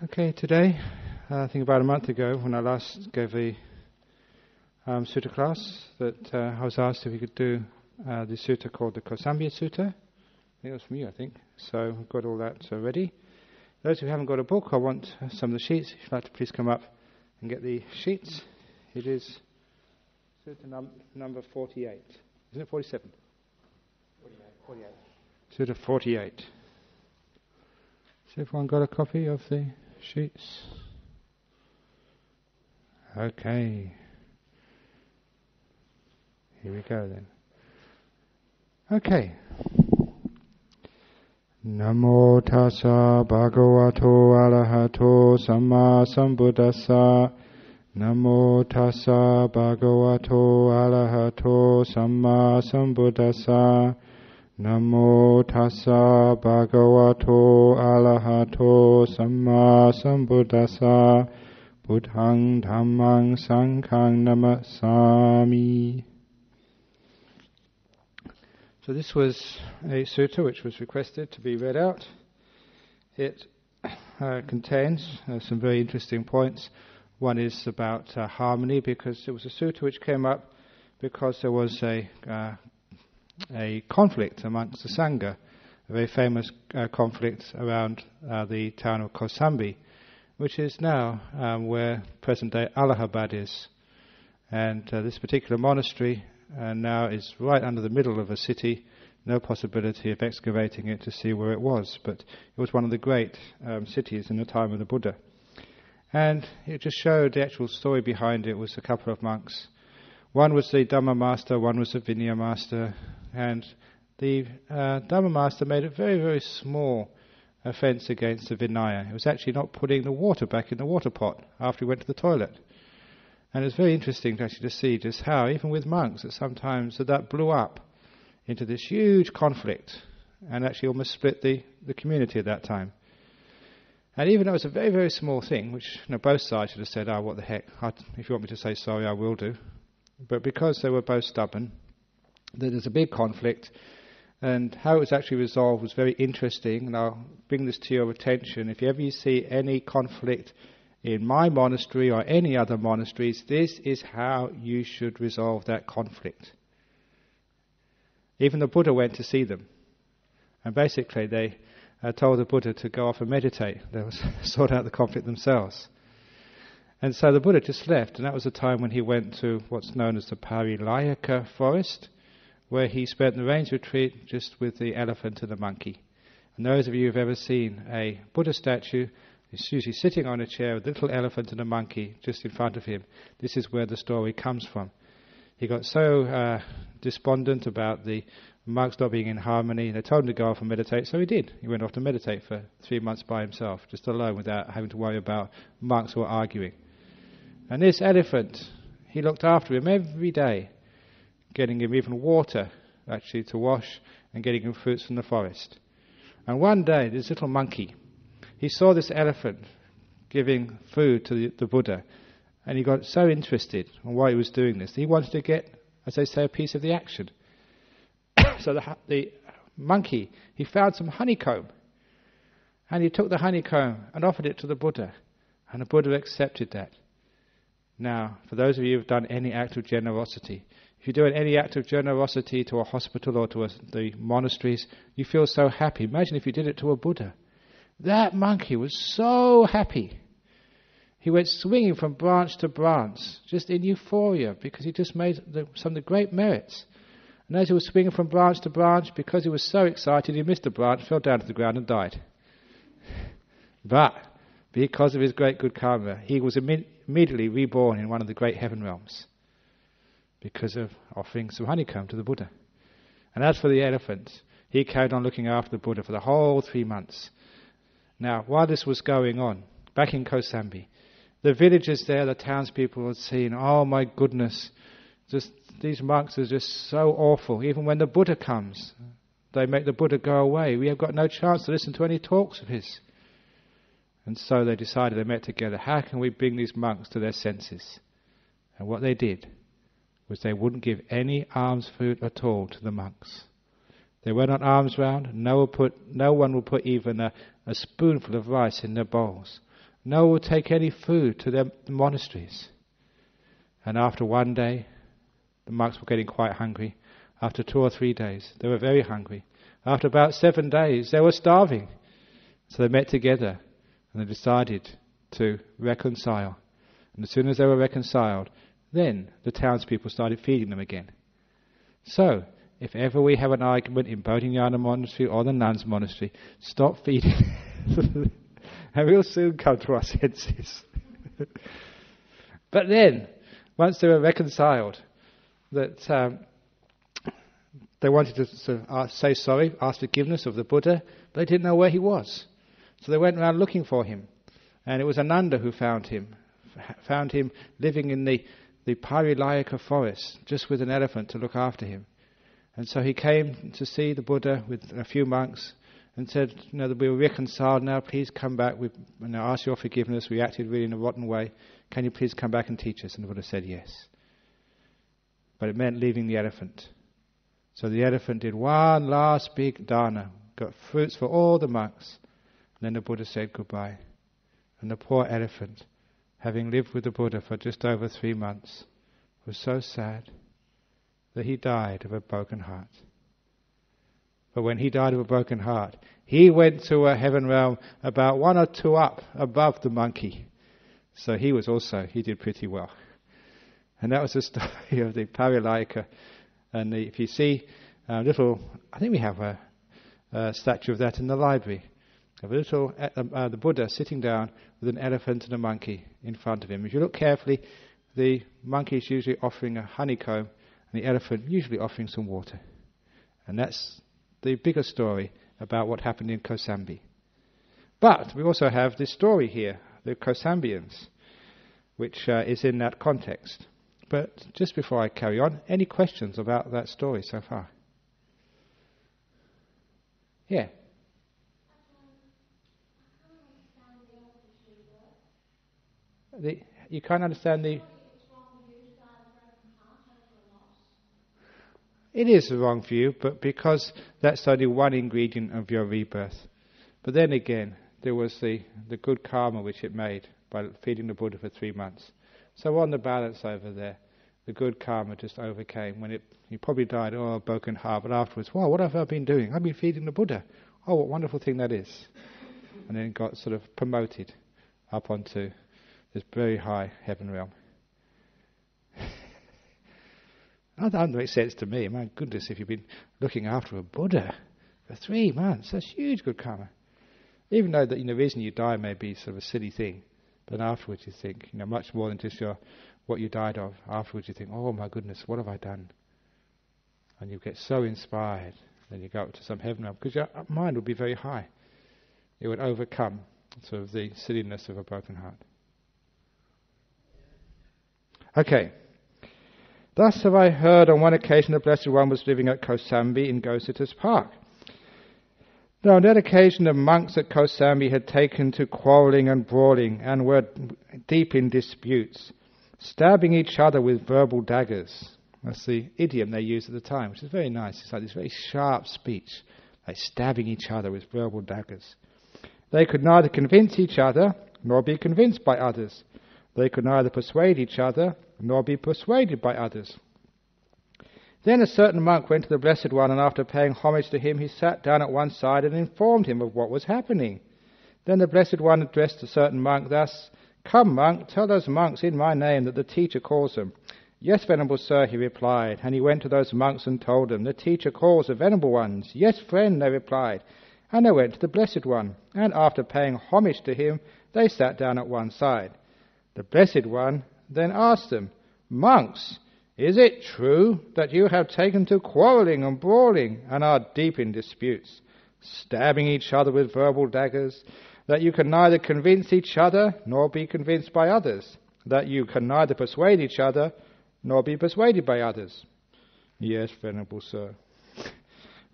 Okay, today, I think about a month ago, when I last gave a Sutta class, that I was asked if we could do the Sutta called the Kosambiya Sutta. I think it was from you, I think. So we've got all that ready. Those who haven't got a book, I want some of the sheets. If you'd like to please come up and get the sheets. It is Sutta number 48. Isn't it 47? 48. Sutta 48. Has everyone got a copy of the sheets? Okay. Here we go then. Okay. Namo tassa bhagavato arahato samma sambuddhassa. Namo tassa bhagavato arahato samma sambuddhassa. Namo tassa bhagavato arahato samma sambuddhassa. Buddhang dhammang sanghang namasami. So this was a sutta which was requested to be read out. It contains some very interesting points. One is about harmony, because it was a sutta which came up because there was a conflict amongst the Sangha, a very famous conflict around the town of Kosambiya, which is now where present-day Allahabad is. And this particular monastery now is right under the middle of a city, no possibility of excavating it to see where it was, but it was one of the great cities in the time of the Buddha. And it just showed the actual story behind it was a couple of monks. One was the Dhamma master, one was the Vinaya master, and the Dhamma master made a very, very small offence against the Vinaya. It was actually not putting the water back in the water pot after he went to the toilet. And it was very interesting to actually see just how, even with monks, that sometimes that blew up into this huge conflict and actually almost split the community at that time. And even though it was a very, very small thing, which both sides should have said, "Oh, what the heck, if you want me to say sorry, I will do." But because they were both stubborn, there's a big conflict, and how it was actually resolved was very interesting, and I'll bring this to your attention. If ever you see any conflict in my monastery or any other monasteries, this is how you should resolve that conflict. Even the Buddha went to see them, and basically they told the Buddha to go off and meditate. They would sort out the conflict themselves. And so the Buddha just left, and that was the time when he went to what's known as the Parilayaka forest, where he spent the rains retreat just with the elephant and the monkey. And those of you who've ever seen a Buddha statue, he's usually sitting on a chair with a little elephant and a monkey just in front of him. This is where the story comes from. He got so despondent about the monks not being in harmony. They told him to go off and meditate, so he did. He went off to meditate for 3 months by himself, just alone, without having to worry about monks who were arguing. And this elephant, he looked after him every day, getting him even water, actually, to wash, and getting him fruits from the forest. And one day, this little monkey, he saw this elephant giving food to the Buddha, and he got so interested in why he was doing this. He wanted to get, as they say, a piece of the action. So the monkey, he found some honeycomb, and he took the honeycomb and offered it to the Buddha, and the Buddha accepted that. Now, for those of you who've done any act of generosity, if you're doing any act of generosity to a hospital or to the monasteries, you feel so happy. Imagine if you did it to a Buddha. That monkey was so happy. He went swinging from branch to branch, just in euphoria, because he just made some of the great merits. And as he was swinging from branch to branch, because he was so excited, he missed a branch, fell down to the ground and died. But because of his great good karma, he was immediately reborn in one of the great heaven realms because of offering some honeycomb to the Buddha. And as for the elephant, he carried on looking after the Buddha for the whole 3 months. Now, while this was going on, back in Kosambiya, the villagers there, the townspeople had seen, "Oh my goodness, just these monks are just so awful. Even when the Buddha comes, they make the Buddha go away. We have got no chance to listen to any talks of his." And so they decided, they met together, how can we bring these monks to their senses? And what they did was they wouldn't give any alms food at all to the monks. They went on alms round. No one would put even a spoonful of rice in their bowls. no one would take any food to their monasteries. And after one day, the monks were getting quite hungry. After 2 or 3 days, they were very hungry. After about 7 days, they were starving. So they met together and they decided to reconcile. And as soon as they were reconciled, then the townspeople started feeding them again. So, if ever we have an argument in Bodhinyana Monastery or the nuns' monastery, stop feeding and we'll soon come to our senses. But then, once they were reconciled, that they wanted to say sorry, ask forgiveness of the Buddha, but they didn't know where he was. So they went around looking for him. And it was Ananda who found him living in the Parilayaka forest, just with an elephant to look after him. And so he came to see the Buddha with a few monks and said, that we were reconciled now, please come back. We ask your forgiveness, we acted really in a rotten way. Can you please come back and teach us? And the Buddha said yes. But it meant leaving the elephant. So the elephant did one last big dana, got fruits for all the monks. And then the Buddha said goodbye. And the poor elephant, having lived with the Buddha for just over 3 months, was so sad that he died of a broken heart. But when he died of a broken heart, he went to a heaven realm about 1 or 2 up above the monkey. So he did pretty well. And that was the story of the Parilayaka. And if you see I think we have a statue of that in the library, of the Buddha sitting down with an elephant and a monkey in front of him. If you look carefully, the monkey is usually offering a honeycomb, and the elephant usually offering some water. And that's the bigger story about what happened in Kosambiya. But we also have this story here, the Kosambians, which is in that context. But just before I carry on, any questions about that story so far? Yeah. You can't understand the... It is the wrong view, but because that's only one ingredient of your rebirth. But then again, there was the good karma which it made by feeding the Buddha for 3 months. So on the balance over there, the good karma just overcame. When he probably died, a broken heart, but afterwards, wow, what have I been doing? I've been feeding the Buddha. Oh, what a wonderful thing that is. And then got sort of promoted up onto this very high heaven realm. That doesn't make sense to me. My goodness, if you've been looking after a Buddha for 3 months, that's huge good karma. Even though the reason you die may be sort of a silly thing, but afterwards you think, much more than just what you died of. Afterwards you think, oh my goodness, what have I done? And you get so inspired. Then you go up to some heaven realm, because your mind would be very high. It would overcome sort of the silliness of a broken heart. Okay. Thus have I heard on one occasion the Blessed One was living at Kosambiya in Gosita's Park. Now on that occasion the monks at Kosambiya had taken to quarrelling and brawling and were deep in disputes, stabbing each other with verbal daggers. That's the idiom they used at the time, which is very nice. It's like this very sharp speech, like stabbing each other with verbal daggers. They could neither convince each other nor be convinced by others. They could neither persuade each other nor be persuaded by others. Then a certain monk went to the Blessed One, and after paying homage to him, he sat down at one side and informed him of what was happening. Then the Blessed One addressed a certain monk thus, "Come, monk, tell those monks in my name that the teacher calls them." "Yes, Venerable Sir," he replied, and he went to those monks and told them, "The teacher calls the Venerable Ones." "Yes, friend," they replied, and they went to the Blessed One, and after paying homage to him, they sat down at one side. The Blessed One then asked them, "Monks, is it true that you have taken to quarrelling and brawling and are deep in disputes, stabbing each other with verbal daggers, that you can neither convince each other nor be convinced by others, that you can neither persuade each other nor be persuaded by others?" "Yes, Venerable Sir."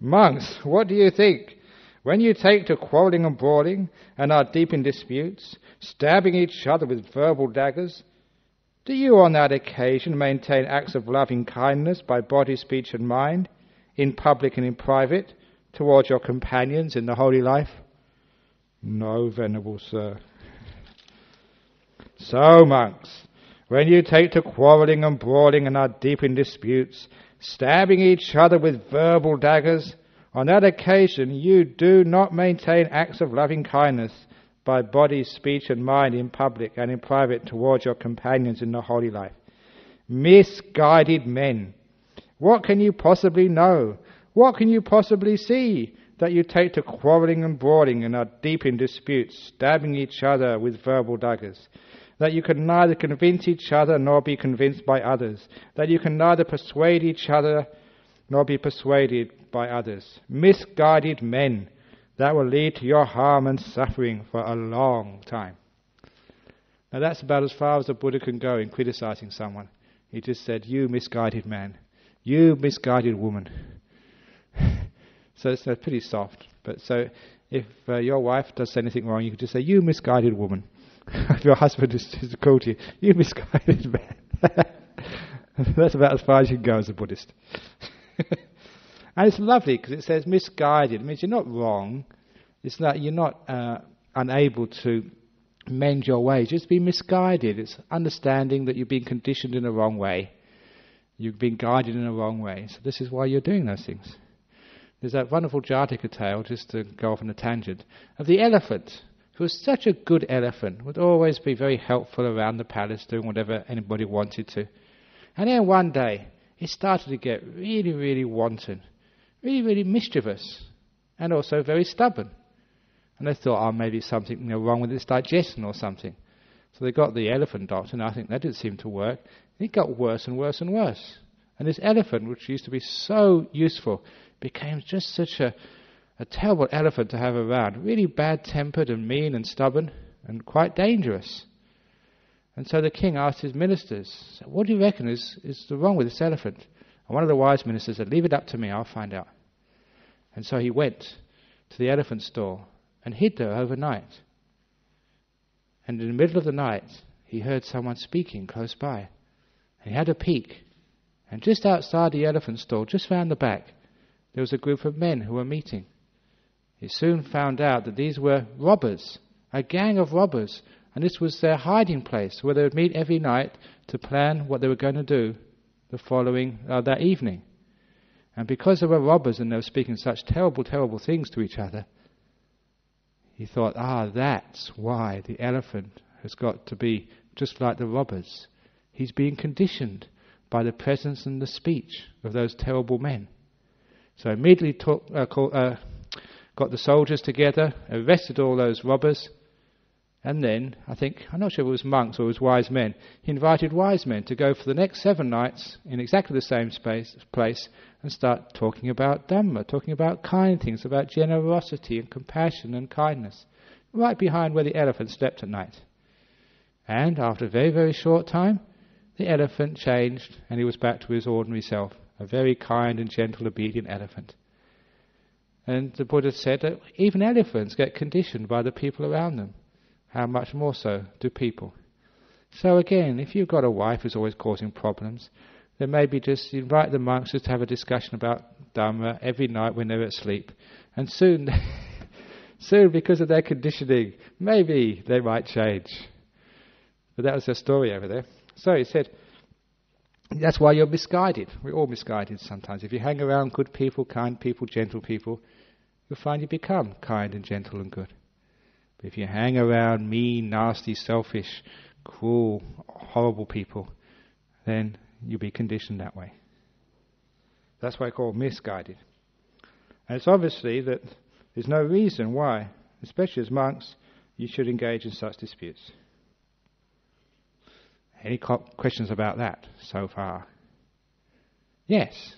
"Monks, what do you think? When you take to quarrelling and brawling and are deep in disputes, stabbing each other with verbal daggers, do you on that occasion maintain acts of loving kindness by body, speech and mind, in public and in private, towards your companions in the holy life?" "No, Venerable Sir." So, monks, when you take to quarrelling and brawling and are deep in disputes, stabbing each other with verbal daggers, on that occasion you do not maintain acts of loving kindness by body, speech and mind in public and in private towards your companions in the holy life. Misguided men! What can you possibly know? What can you possibly see that you take to quarrelling and brawling and are deep in disputes, stabbing each other with verbal daggers? That you can neither convince each other nor be convinced by others, that you can neither persuade each other nor be persuaded by others. Misguided men, that will lead to your harm and suffering for a long time. Now that's about as far as the Buddha can go in criticizing someone. He just said, you misguided man, you misguided woman. So it's pretty soft. But so if your wife does anything wrong, you can just say, you misguided woman. If your husband is cruel to you, you misguided man. That's about as far as you can go as a Buddhist. And it's lovely because it says misguided. It means you're not wrong. It's that you're not unable to mend your ways. Just be misguided. It's understanding that you've been conditioned in the wrong way. You've been guided in the wrong way. So this is why you're doing those things. There's that wonderful Jataka tale, just to go off on a tangent, of the elephant, who was such a good elephant, would always be very helpful around the palace, doing whatever anybody wanted to. And then one day, he started to get really, really wanton, really, really mischievous, and also very stubborn. And they thought, oh, maybe something wrong with its digestion or something. So they got the elephant doctor, and I think that didn't seem to work. And it got worse and worse and worse. And this elephant, which used to be so useful, became just such a terrible elephant to have around. Really bad-tempered and mean and stubborn and quite dangerous. And so the king asked his ministers, what do you reckon is wrong with this elephant? And one of the wise ministers said, leave it up to me, I'll find out. And so he went to the elephant stall and hid there overnight. And in the middle of the night, he heard someone speaking close by. And he had a peek. And just outside the elephant stall, just round the back, there was a group of men who were meeting. He soon found out that these were robbers, a gang of robbers, and this was their hiding place where they would meet every night to plan what they were going to do the following that evening. And because they were robbers and they were speaking such terrible, terrible things to each other, he thought, that's why the elephant has got to be just like the robbers. He's being conditioned by the presence and the speech of those terrible men. So immediately got the soldiers together, arrested all those robbers, and then, I'm not sure if it was monks or it was wise men, he invited wise men to go for the next 7 nights in exactly the same place and start talking about Dhamma, talking about kind things, about generosity and compassion and kindness, right behind where the elephant slept at night. And after a very, very short time, the elephant changed and he was back to his ordinary self, a very kind and gentle, obedient elephant. And the Buddha said that even elephants get conditioned by the people around them. How much more so do people? So again, if you've got a wife who's always causing problems, then maybe just invite the monks just to have a discussion about Dhamma every night when they're asleep. And soon, because of their conditioning, maybe they might change. But that was their story over there. So he said, that's why you're misguided. We're all misguided sometimes. If you hang around good people, kind people, gentle people, you'll find you become kind and gentle and good. But if you hang around mean, nasty, selfish, cruel, horrible people, then you'll be conditioned that way. That's why I call misguided. And it's obviously that there's no reason why, especially as monks, you should engage in such disputes. Any questions about that so far? Yes.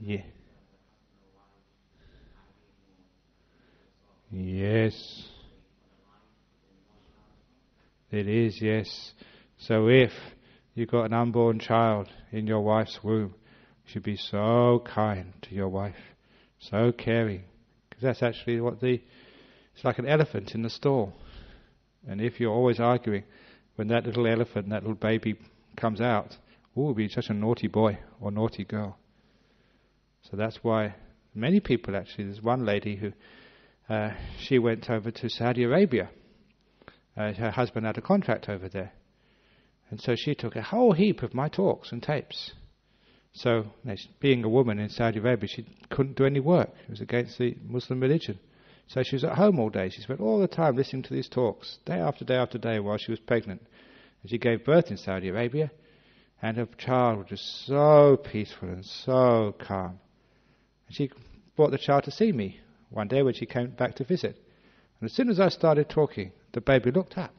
Yeah. Yes. It is, yes. So if you've got an unborn child in your wife's womb, you should be so kind to your wife, so caring, because that's actually it's like an elephant in the stall. And if you're always arguing, when that little elephant, that little baby comes out, Ooh, be such a naughty boy or naughty girl. So that's why many people actually, there's one lady who, she went over to Saudi Arabia. Her husband had a contract over there. And so she took a whole heap of my talks and tapes. So, being a woman in Saudi Arabia, she couldn't do any work. It was against the Muslim religion. So she was at home all day. She spent all the time listening to these talks, day after day after day, while she was pregnant. And she gave birth in Saudi Arabia, and her child was just so peaceful and so calm. And she brought the child to see me one day when she came back to visit. And as soon as I started talking, the baby looked up,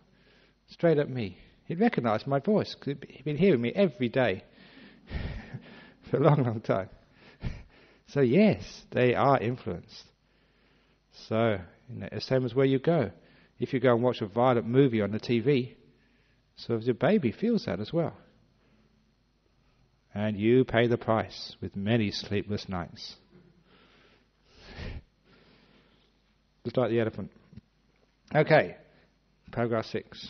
straight at me. He'd recognized my voice, because he'd been hearing me every day for a long, long time. So yes, they are influenced. So, the same as where you go. If you go and watch a violent movie on the TV, so the baby feels that as well. And you pay the price with many sleepless nights. Just like the elephant. Okay, paragraph 6.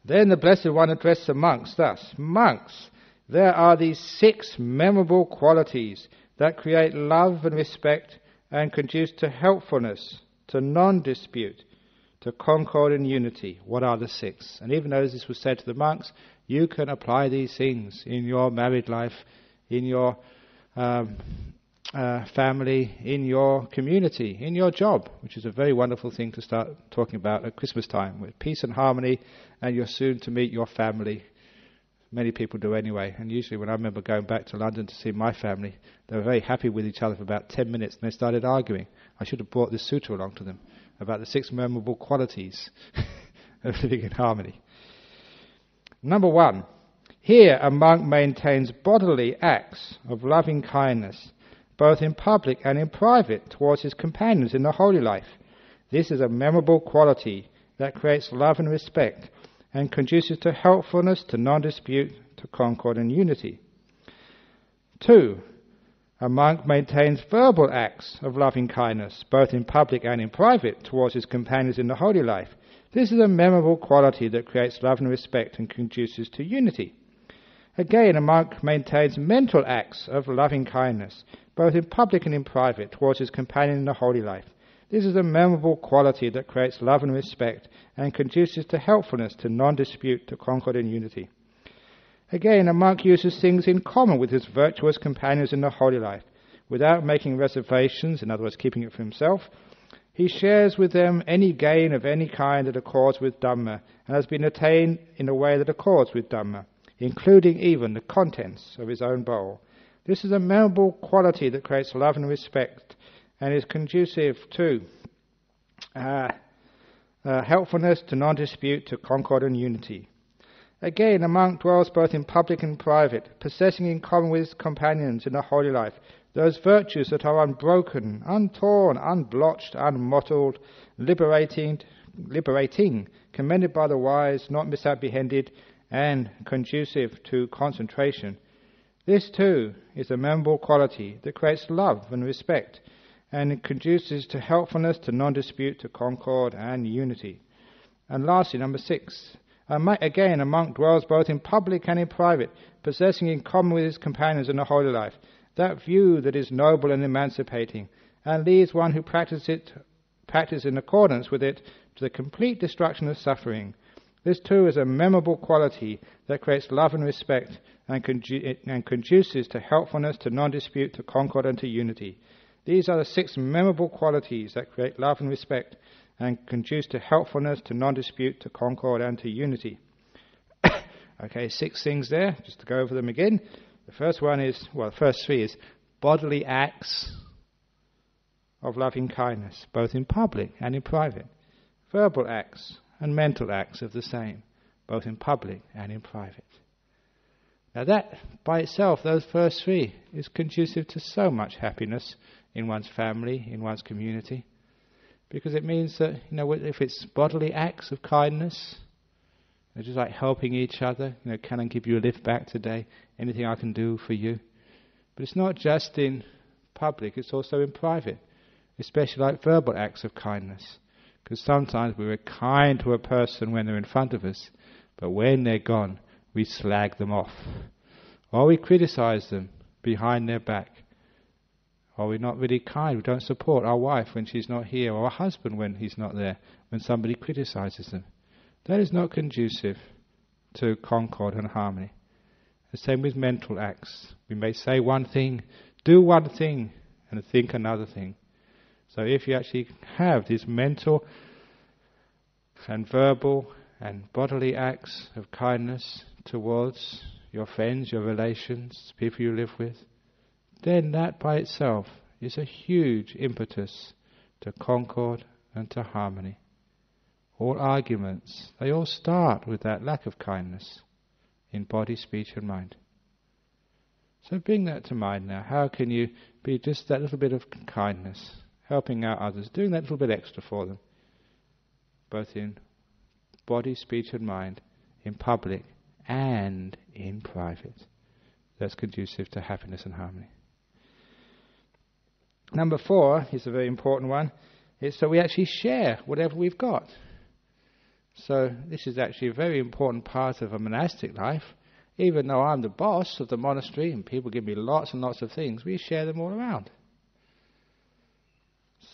Then the Blessed One addressed the monks thus: Monks, there are these 6 memorable qualities that create love and respect and conduce to helpfulness, to non-dispute, to concord and unity. What are the 6? And even though this was said to the monks, you can apply these things in your married life, in your family, in your community, in your job, which is a very wonderful thing to start talking about at Christmas time, with peace and harmony, and you're soon to meet your family. Many people do anyway, and usually when I remember going back to London to see my family, they were very happy with each other for about 10 minutes, and they started arguing. I should have brought this sutra along to them about the 6 memorable qualities of living in harmony. Number 1, here a monk maintains bodily acts of loving kindness, both in public and in private, towards his companions in the holy life. This is a memorable quality that creates love and respect and conduces to helpfulness, to non-dispute, to concord and unity. 2, a monk maintains verbal acts of loving kindness, both in public and in private, towards his companions in the holy life. This is a memorable quality that creates love and respect and conduces to unity. Again, a monk maintains mental acts of loving kindness, both in public and in private, towards his companion in the holy life. This is a memorable quality that creates love and respect and conduces to helpfulness, to non-dispute, to concord and unity. Again, a monk uses things in common with his virtuous companions in the holy life, without making reservations, in other words, keeping it for himself. He shares with them any gain of any kind that accords with Dhamma, and has been attained in a way that accords with Dhamma, including even the contents of his own bowl. This is a memorable quality that creates love and respect and is conducive to helpfulness, to non-dispute, to concord and unity. Again, a monk dwells both in public and private, possessing in common with his companions in the holy life those virtues that are unbroken, untorn, unblotched, unmottled, liberating, commended by the wise, not misapprehended, and conducive to concentration. This too is a memorable quality that creates love and respect, and it conduces to helpfulness, to non-dispute, to concord and unity. And lastly, number 6, again a monk dwells both in public and in private, possessing in common with his companions in the holy life that view that is noble and emancipating, and leads one who practices in accordance with it to the complete destruction of suffering. This too is a memorable quality that creates love and respect and conduces to helpfulness, to non-dispute, to concord and to unity. These are the 6 memorable qualities that create love and respect and conduce to helpfulness, to non-dispute, to concord and to unity. Okay, 6 things there, just to go over them again. The first one is, the first 3 is bodily acts of loving kindness, both in public and in private. Verbal acts and mental acts of the same, both in public and in private. Now that, by itself, those first 3, is conducive to so much happiness in one's family, in one's community, because it means that, if it's bodily acts of kindness, just like helping each other, can I give you a lift back today? Anything I can do for you? But it's not just in public, it's also in private, especially like verbal acts of kindness. Because sometimes we're kind to a person when they're in front of us, but when they're gone, we slag them off. Or we criticize them behind their back. Or we're not really kind, we don't support our wife when she's not here, or our husband when he's not there, when somebody criticizes them. That is not conducive to concord and harmony. The same with mental acts. We may say one thing, do one thing, and think another thing. So if you actually have these mental and verbal and bodily acts of kindness towards your friends, your relations, people you live with, then that by itself is a huge impetus to concord and to harmony. All arguments, they all start with that lack of kindness in body, speech and mind. So bring that to mind now. How can you be just that little bit of kindness, helping out others, doing that little bit extra for them, both in body, speech and mind, in public and in private. That's conducive to happiness and harmony. Number 4 is a very important one. It's that we actually share whatever we've got. So this is actually a very important part of a monastic life. Even though I'm the boss of the monastery and people give me lots and lots of things, we share them all around.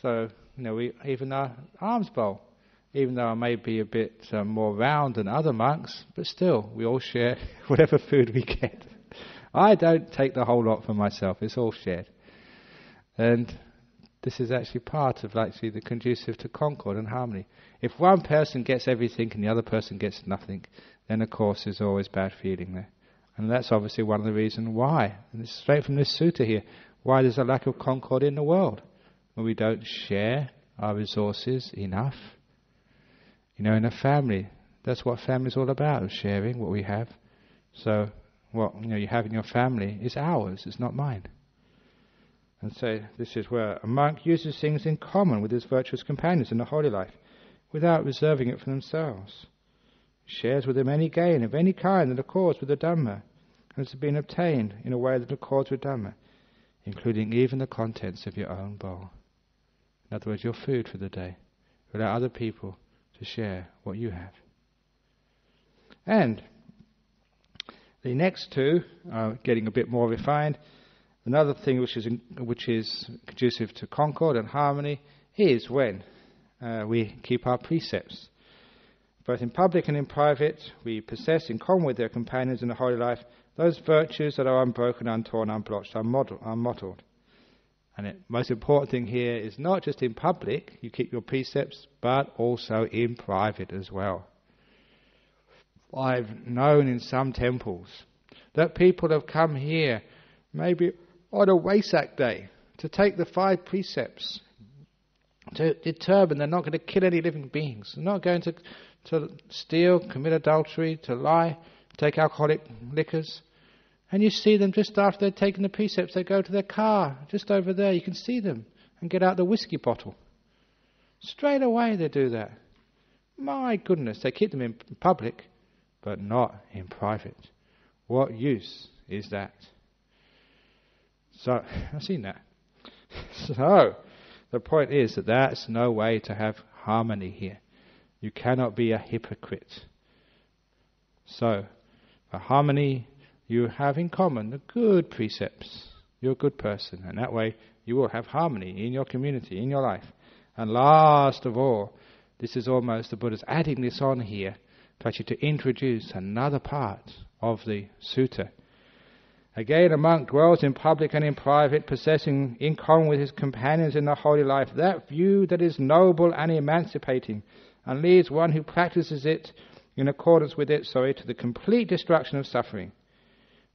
So, we even our alms bowl, even though I may be a bit more round than other monks, but still, we all share whatever food we get. I don't take the whole lot for myself, it's all shared. And this is actually part of the conducive to concord and harmony. If one person gets everything and the other person gets nothing, then of course there's always bad feeling there. And that's obviously one of the reasons why, and it's straight from this sutta here, why there's a lack of concord in the world. When we don't share our resources enough. In a family, that's what family's all about, sharing what we have. So what you have in your family is ours, it's not mine. And so this is where a monk uses things in common with his virtuous companions in the holy life, without reserving it for themselves. Shares with them any gain of any kind that accords with the Dhamma, and has been obtained in a way that accords with Dhamma, including even the contents of your own bowl. In other words, your food for the day. Allow other people to share what you have. And the next 2 are getting a bit more refined. Another thing which is conducive to concord and harmony is when we keep our precepts. Both in public and in private, we possess in common with their companions in the holy life those virtues that are unbroken, untorn, unblotched, unmottled. And the most important thing here is not just in public, you keep your precepts, but also in private as well. I've known in some temples that people have come here maybe on a Wesak day to take the 5 precepts, to determine they're not going to kill any living beings, they're not going to steal, commit adultery, to lie, take alcoholic liquors. And you see them just after they've taken the precepts, they go to their car, just over there, you can see them, and get out the whiskey bottle. Straight away they do that. My goodness, they keep them in public, but not in private. What use is that? So, I've seen that. So, the point is that that's no way to have harmony here. You cannot be a hypocrite. So, for harmony, you have in common the good precepts. You're a good person, and that way you will have harmony in your community, in your life. And last of all, this is almost the Buddha's adding this on here to actually to introduce another part of the sutta. Again, a monk dwells in public and in private, possessing in common with his companions in the holy life that view that is noble and emancipating, and leads one who practices it in accordance with it, to the complete destruction of suffering.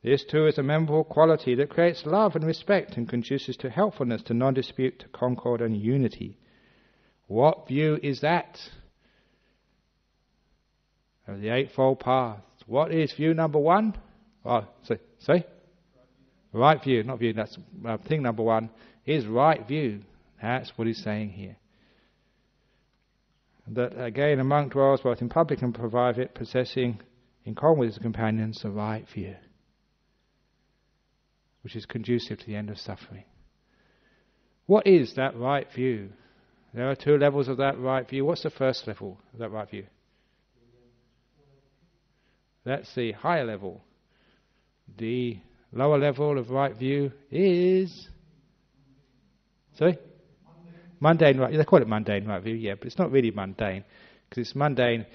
This too is a memorable quality that creates love and respect and conduces to helpfulness, to non-dispute, to concord and unity. What view is that? Of the Eightfold Path. What is view number 1? Say? Right view, not view. That's thing number 1 is right view. That's what he's saying here. That again, a monk dwells both in public and private, possessing in common with his companions the right view, which is conducive to the end of suffering. What is that right view? There are 2 levels of that right view. What's the first level of that right view? That's the higher level. The lower level of right view is... Sorry? Mundane right. They call it mundane right view, yeah, but it's not really mundane, because it's mundane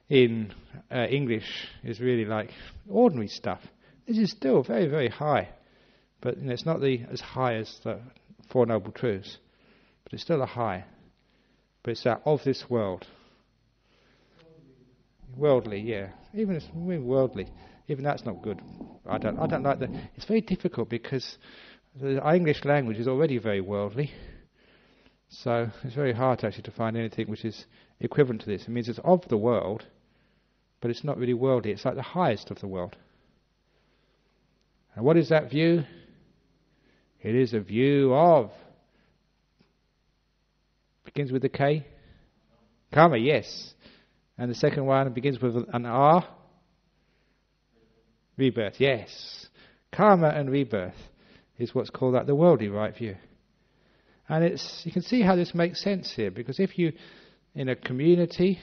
in English is really like ordinary stuff. This is still very, very high, but it's not as high as the Four Noble Truths, but it's still a high. But it's that of this world. Worldly, yeah. Even worldly, even that's not good. I don't like that. It's very difficult because the English language is already very worldly. So it's very hard actually to find anything which is equivalent to this. It means it's of the world, but it's not really worldly. It's like the highest of the world. And what is that view? It is a view of... Begins with a K? Karma, yes. And the second one begins with an R? Rebirth, yes. Karma and rebirth is what's called the worldly right view. And you can see how this makes sense here, because if you, in a community,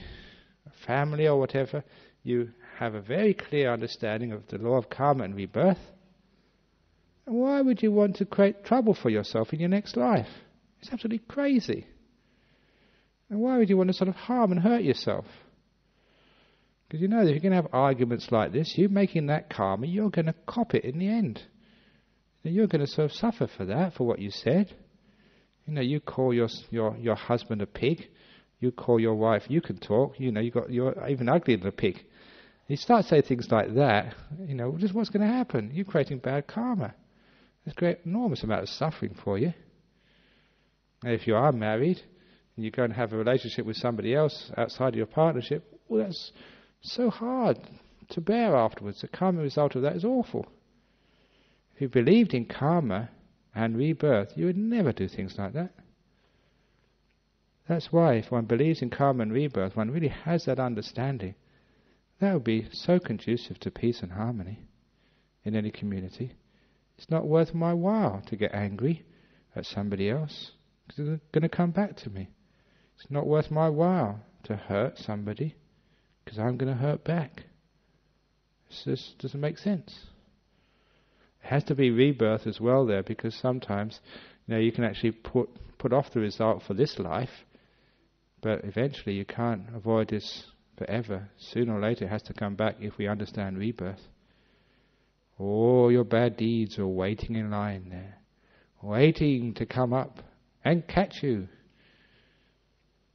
a family or whatever, you have a very clear understanding of the law of karma and rebirth, why would you want to create trouble for yourself in your next life? It's absolutely crazy. And why would you want to sort of harm and hurt yourself? Because you know that if you're going to have arguments like this, you making that karma, you're going to cop it in the end. And you're going to sort of suffer for that, for what you said. You call your husband a pig. You call your wife, you can talk. You're even uglier than a pig. You start saying things like that, just what's going to happen? You're creating bad karma. There's a great enormous amount of suffering for you. And if you are married, and you go and have a relationship with somebody else outside of your partnership, well, that's so hard to bear afterwards. The karma result of that is awful. If you believed in karma and rebirth, you would never do things like that. That's why if one believes in karma and rebirth, one really has that understanding. That would be so conducive to peace and harmony in any community. It's not worth my while to get angry at somebody else, because they're going to come back to me. It's not worth my while to hurt somebody, because I'm going to hurt back. It just doesn't make sense. It has to be rebirth as well there, because sometimes you can actually put off the result for this life, but eventually you can't avoid this forever. Sooner or later it has to come back if we understand rebirth. All your bad deeds are waiting in line there, waiting to come up and catch you.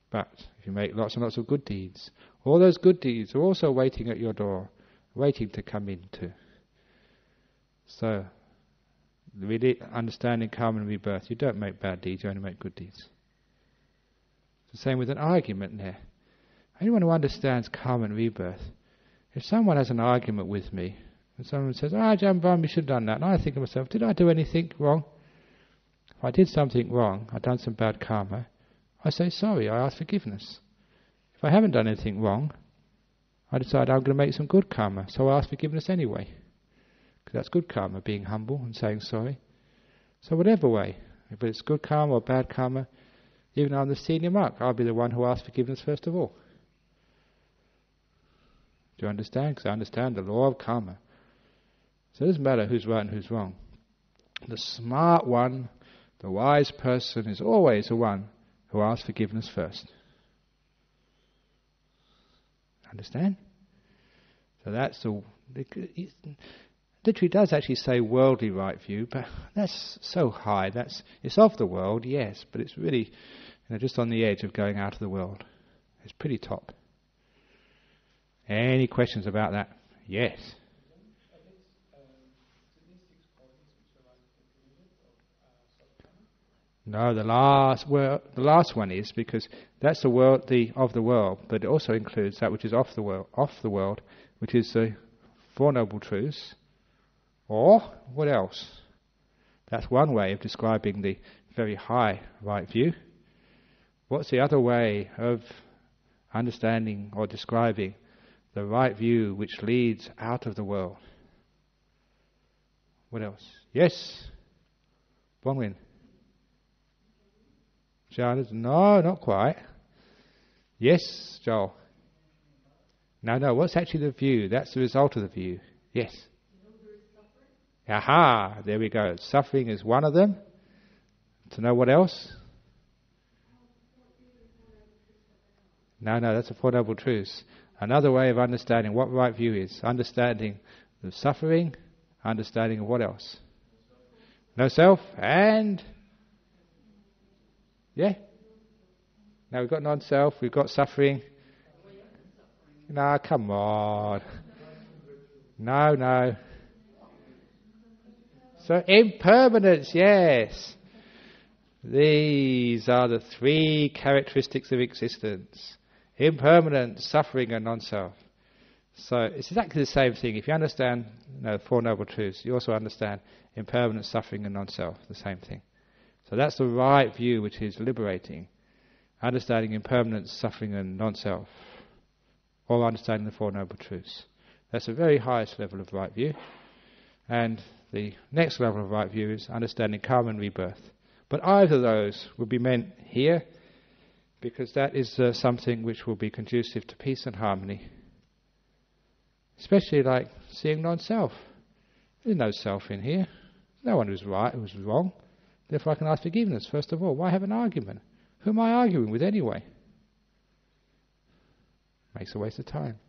But if you make lots and lots of good deeds, all those good deeds are also waiting at your door, waiting to come into. So, really understanding karma and rebirth, you don't make bad deeds, you only make good deeds. It's the same with an argument there. Anyone who understands karma and rebirth, if someone has an argument with me, and someone says, Ajahn Brahm, you should have done that, and I think to myself, did I do anything wrong? If I did something wrong, I've done some bad karma, I say sorry, I ask forgiveness. If I haven't done anything wrong, I decide I'm going to make some good karma, so I ask forgiveness anyway. Because that's good karma, being humble and saying sorry. So whatever way, if it's good karma or bad karma, even though I'm the senior monk, I'll be the one who asks forgiveness first of all. Do you understand? Because I understand the law of karma. So it doesn't matter who's right and who's wrong. The smart one, the wise person, is always the one who asks forgiveness first. Understand? So that's literally does actually say worldly right view, but that's so high. It's of the world, yes, but it's really just on the edge of going out of the world. It's pretty top. Any questions about that? Yes. No, the last one is, because that's the world, of the world, but it also includes that which is off the world, which is the Four Noble Truths. Or what else? That's one way of describing the very high right view. What's the other way of understanding or describing the right view which leads out of the world? What else? Yes? Bongwin? John? No, not quite. Yes, Joel? No, what's actually the view? That's the result of the view. Yes? Aha, there we go. Suffering is one of them. To know what else? No, that's the Four Noble Truths. Another way of understanding what right view is. Understanding the suffering, understanding of what else? No self, and... Yeah? Now we've got non-self, we've got suffering. No, come on. No. So impermanence, yes. These are the three characteristics of existence. Impermanence, suffering and non-self. So it's exactly the same thing. If you understand the Four Noble Truths, you also understand impermanence, suffering and non-self, the same thing. So that's the right view which is liberating. Understanding impermanence, suffering and non-self. Or understanding the Four Noble Truths. That's the very highest level of right view. And the next level of right view is understanding karma and rebirth. But either of those will be meant here, because that is something which will be conducive to peace and harmony. Especially like seeing non-self. There's no self in here. No one who's right, who's wrong. Therefore I can ask forgiveness, first of all. Why have an argument? Who am I arguing with anyway? Makes a waste of time.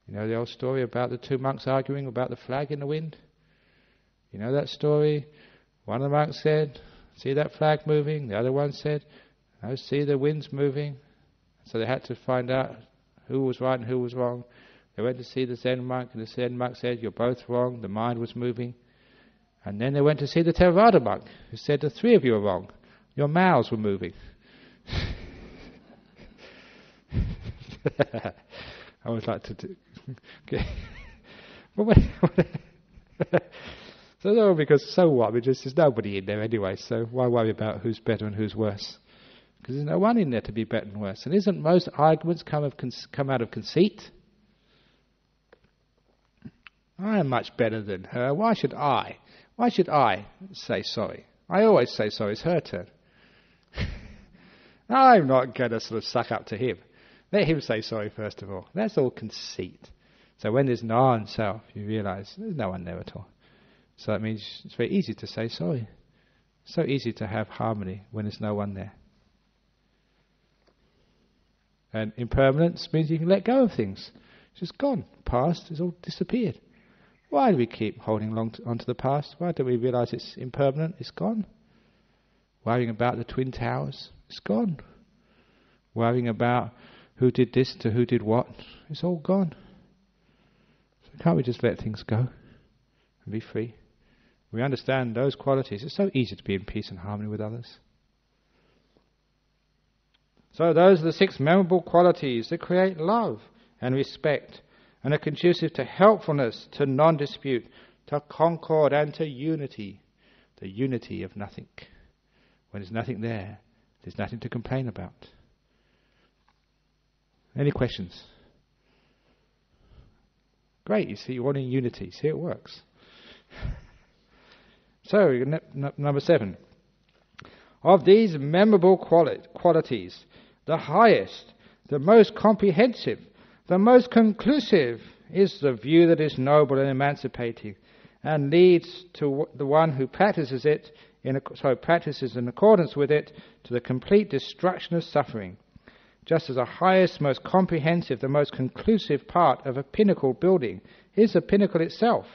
You know the old story about the two monks arguing about the flag in the wind? You know that story? One of the monks said, see that flag moving? The other one said, I see the wind's moving. So they had to find out who was right and who was wrong. They went to see the Zen monk, and the Zen monk said, you're both wrong, the mind was moving. And then they went to see the Theravada monk, who said, the three of you are wrong, your mouths were moving. I always like to do... So no, because so what? There's nobody in there anyway, so why worry about who's better and who's worse? Because there's no one in there to be better and worse. And isn't most arguments come out of conceit? I am much better than her. Why should I say sorry? I always say sorry. It's her turn. I'm not going to sort of suck up to him. Let him say sorry first of all. That's all conceit. So when there's non-self, you realize there's no one there at all. So that means it's very easy to say sorry. So easy to have harmony when there's no one there. And impermanence means you can let go of things. It's just gone. Past is all disappeared. Why do we keep holding onto the past? Why don't we realize it's impermanent? It's gone. Worrying about the Twin Towers? It's gone. Worrying about who did this to who did what? It's all gone. So can't we just let things go and be free? We understand those qualities. It's so easy to be in peace and harmony with others. So those are the 6 memorable qualities that create love and respect and are conducive to helpfulness, to non-dispute, to concord and to unity. The unity of nothing. When there's nothing there, there's nothing to complain about. Any questions? Great, you see, you're wanting unity. See, it works. So, number 7. Of these memorable qualities, the highest, the most comprehensive, the most conclusive is the view that is noble and emancipating and leads to the one who practices it, practices in accordance with it, to the complete destruction of suffering. Just as the highest, most comprehensive, the most conclusive part of a pinnacle building is the pinnacle itself,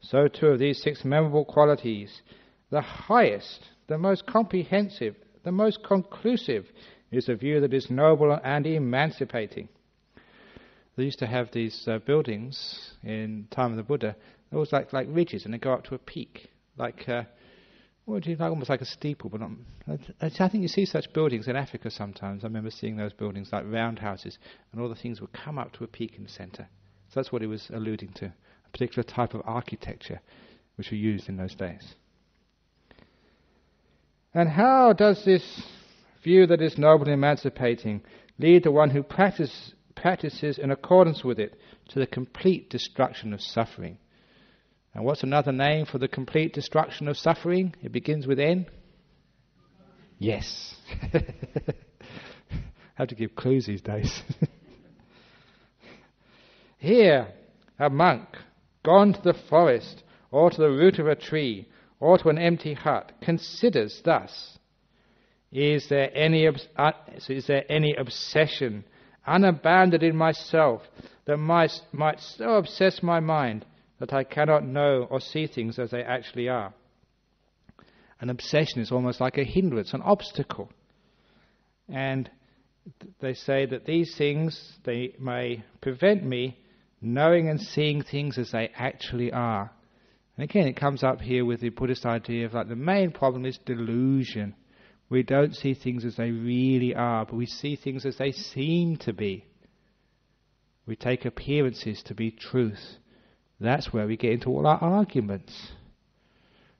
so too of these 6 memorable qualities, the highest, the most comprehensive, the most conclusive is a view that is noble and emancipating. They used to have these buildings in the time of the Buddha. They was like ridges, and they go up to a peak, almost like a steeple. But not, I think you see such buildings in Africa sometimes. I remember seeing those buildings like roundhouses, and all the things would come up to a peak in the centre. So that's what he was alluding to, a particular type of architecture which were used in those days. And how does this view that is noble and emancipating lead the one who practices in accordance with it to the complete destruction of suffering? And what's another name for the complete destruction of suffering? It begins with N? Yes. Have to give clues these days. Here, a monk, gone to the forest, or to the root of a tree, or to an empty hut, considers thus, is there any obsession unabandoned in myself that might so obsess my mind that I cannot know or see things as they actually are? An obsession is almost like a hindrance, an obstacle. And they say that these things, they may prevent me knowing and seeing things as they actually are. And again, it comes up here with the Buddhist idea of like the main problem is delusion. We don't see things as they really are, but we see things as they seem to be. We take appearances to be truth. That's where we get into all our arguments.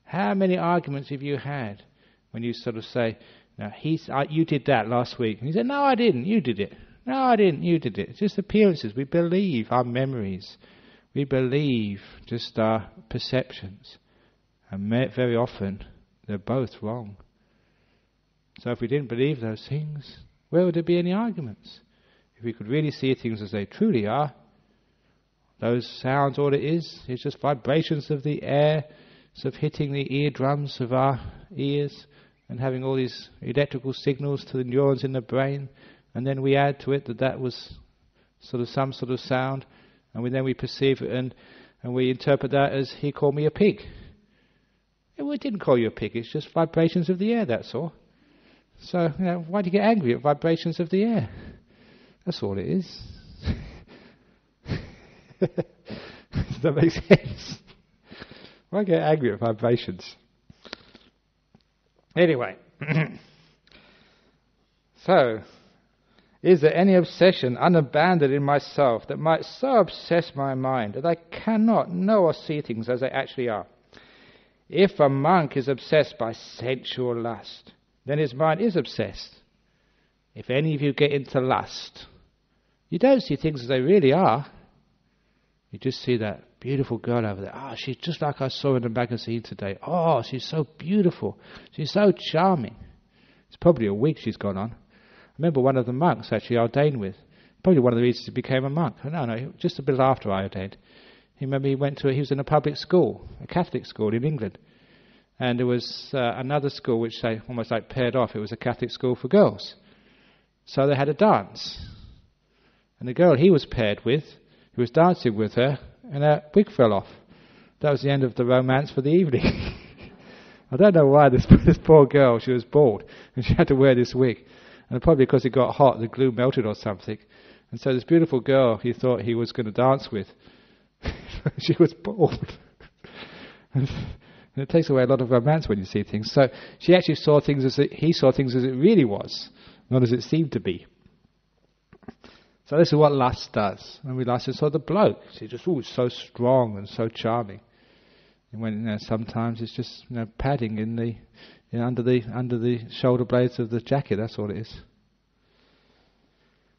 How many arguments have you had when you sort of say, "Now you did that last week," and he said, "No, I didn't. You did it. No, I didn't. You did it." It's just appearances. We believe our memories. We believe just our perceptions, and very often they're both wrong. So if we didn't believe those things, where would there be any arguments? If we could really see things as they truly are, those sounds, all it is just vibrations of the air, sort of hitting the eardrums of our ears and having all these electrical signals to the neurons in the brain, and then we add to it that was sort of some sort of sound, and then we perceive it and we interpret that as he called me a pig. Well, it didn't call you a pig, it's just vibrations of the air, that's all. So, why do you get angry at vibrations of the air? That's all it is. Does that make sense? Why get angry at vibrations? Anyway, so, is there any obsession unabandoned in myself that might so obsess my mind that I cannot know or see things as they actually are? If a monk is obsessed by sensual lust, then his mind is obsessed. If any of you get into lust, you don't see things as they really are. You just see that beautiful girl over there. Oh, she's just like I saw in the magazine today. Oh, she's so beautiful. She's so charming. It's probably a wig she's got on. I remember one of the monks actually I ordained with. Probably one of the reasons he became a monk. No, just a bit after I ordained. He was in a public school, a Catholic school in England. And there was another school which they almost like paired off. It was a Catholic school for girls. So they had a dance. And the girl he was paired with, who was dancing with her, and her wig fell off. That was the end of the romance for the evening. I don't know why this poor girl, she was bald, and she had to wear this wig. And probably because it got hot, the glue melted or something. And so this beautiful girl he thought he was going to dance with, she was bald. And it takes away a lot of romance when you see things. So she actually saw things he saw things as it really was, not as it seemed to be. So this is what lust does. When we lust, it's sort of the bloke. She's just so strong and so charming. And when sometimes it's just padding in the under the shoulder blades of the jacket. That's all it is.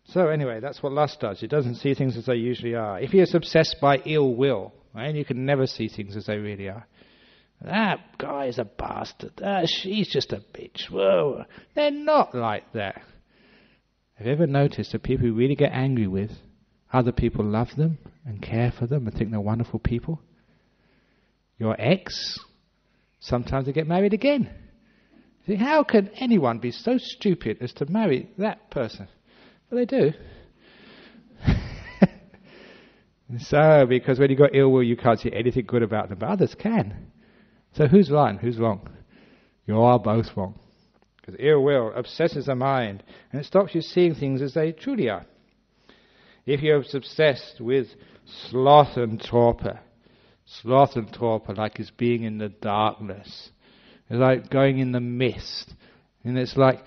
So anyway, that's what lust does. It doesn't see things as they usually are. If he is obsessed by ill will, right, you can never see things as they really are. That guy is a bastard. She's just a bitch. Whoa. They're not like that. Have you ever noticed that people who really get angry with, other people love them and care for them and think they're wonderful people? Your ex, sometimes they get married again. You think, how can anyone be so stupid as to marry that person? Well, they do. So, because when you've got ill will, you can't see anything good about them, but others can. So who's right and who's wrong? You are both wrong. Because ill will obsesses the mind, and it stops you seeing things as they truly are. If you're obsessed with sloth and torpor like it's being in the darkness, it's like going in the mist, and it's like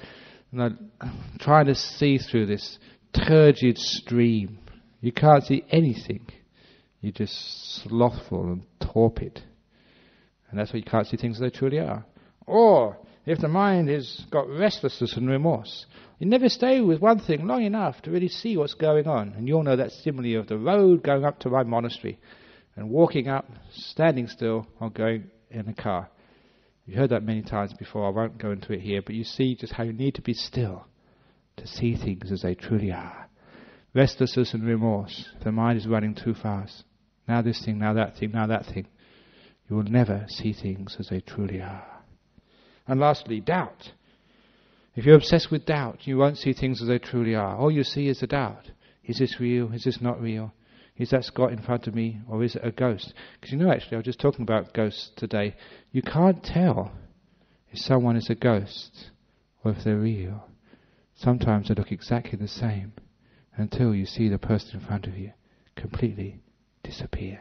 trying to see through this turgid stream. You can't see anything. You're just slothful and torpid. And that's why you can't see things as they truly are. Or, if the mind has got restlessness and remorse, you never stay with one thing long enough to really see what's going on. And you'll know that simile of the road going up to my monastery and walking up, standing still, or going in a car. You've heard that many times before. I won't go into it here, but you see just how you need to be still to see things as they truly are. Restlessness and remorse. The mind is running too fast. Now this thing, now that thing, now that thing. you will never see things as they truly are. And lastly, doubt. If you're obsessed with doubt, you won't see things as they truly are. All you see is the doubt. Is this real? Is this not real? Is that Scott in front of me? Or is it a ghost? Because actually, I was just talking about ghosts today. You can't tell if someone is a ghost or if they're real. Sometimes they look exactly the same until you see the person in front of you completely disappear.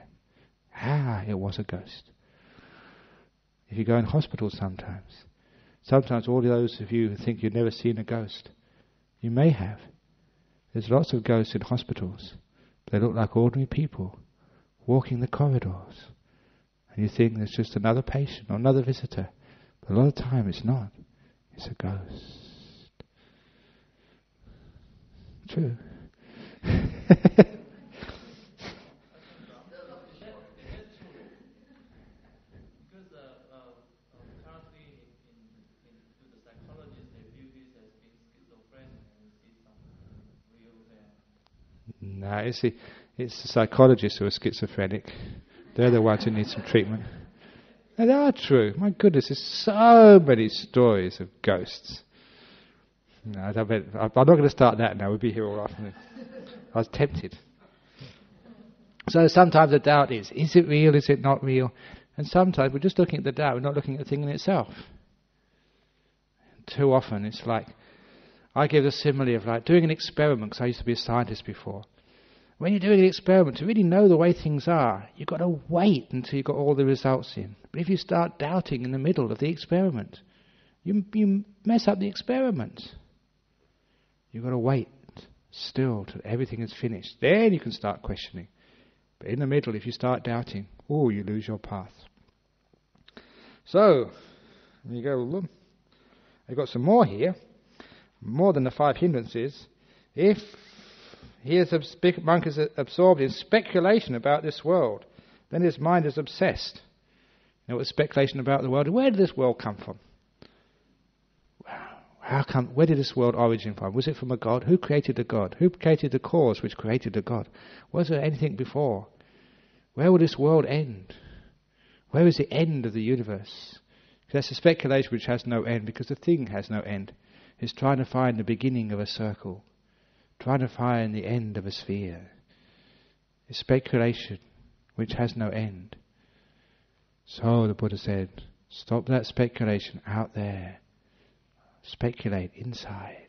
It was a ghost. If you go in hospital sometimes all those of you who think you've never seen a ghost, you may have. There's lots of ghosts in hospitals. They look like ordinary people walking the corridors. And you think there's just another patient or another visitor. But a lot of the time it's not. It's a ghost. True. No, it's the psychologists who are schizophrenic. They're the ones who need some treatment. And they are true. My goodness, there's so many stories of ghosts. No, I'm not going to start that now. We'll be here all afternoon. I was tempted. So sometimes the doubt is it real, is it not real? And sometimes we're just looking at the doubt, we're not looking at the thing in itself. Too often it's like, I give the simile of like doing an experiment, because I used to be a scientist before. When you're doing an experiment, to really know the way things are, you've got to wait until you've got all the results in. But if you start doubting in the middle of the experiment, you mess up the experiment. You've got to wait still till everything is finished. Then you can start questioning. But in the middle, if you start doubting, you lose your path. So, there you go. I've got some more here. More than the 5 hindrances. If monk is absorbed in speculation about this world, then his mind is obsessed. You know what speculation about the world? Where did this world come from? Where did this world origin from? Was it from a God? Who created the God? Who created the cause which created the God? Was there anything before? Where will this world end? Where is the end of the universe? That's a speculation which has no end, because the thing has no end. It's trying to find the beginning of a circle, trying to find the end of a sphere. It's speculation which has no end. So the Buddha said, stop that speculation out there. Speculate inside.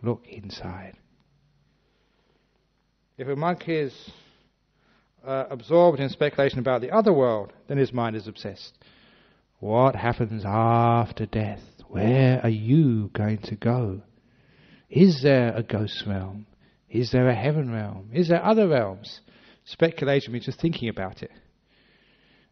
Look inside. If a monk is absorbed in speculation about the other world, then his mind is obsessed. What happens after death? Where are you going to go? Is there a ghost realm? Is there a heaven realm? Is there other realms? Speculation means just thinking about it.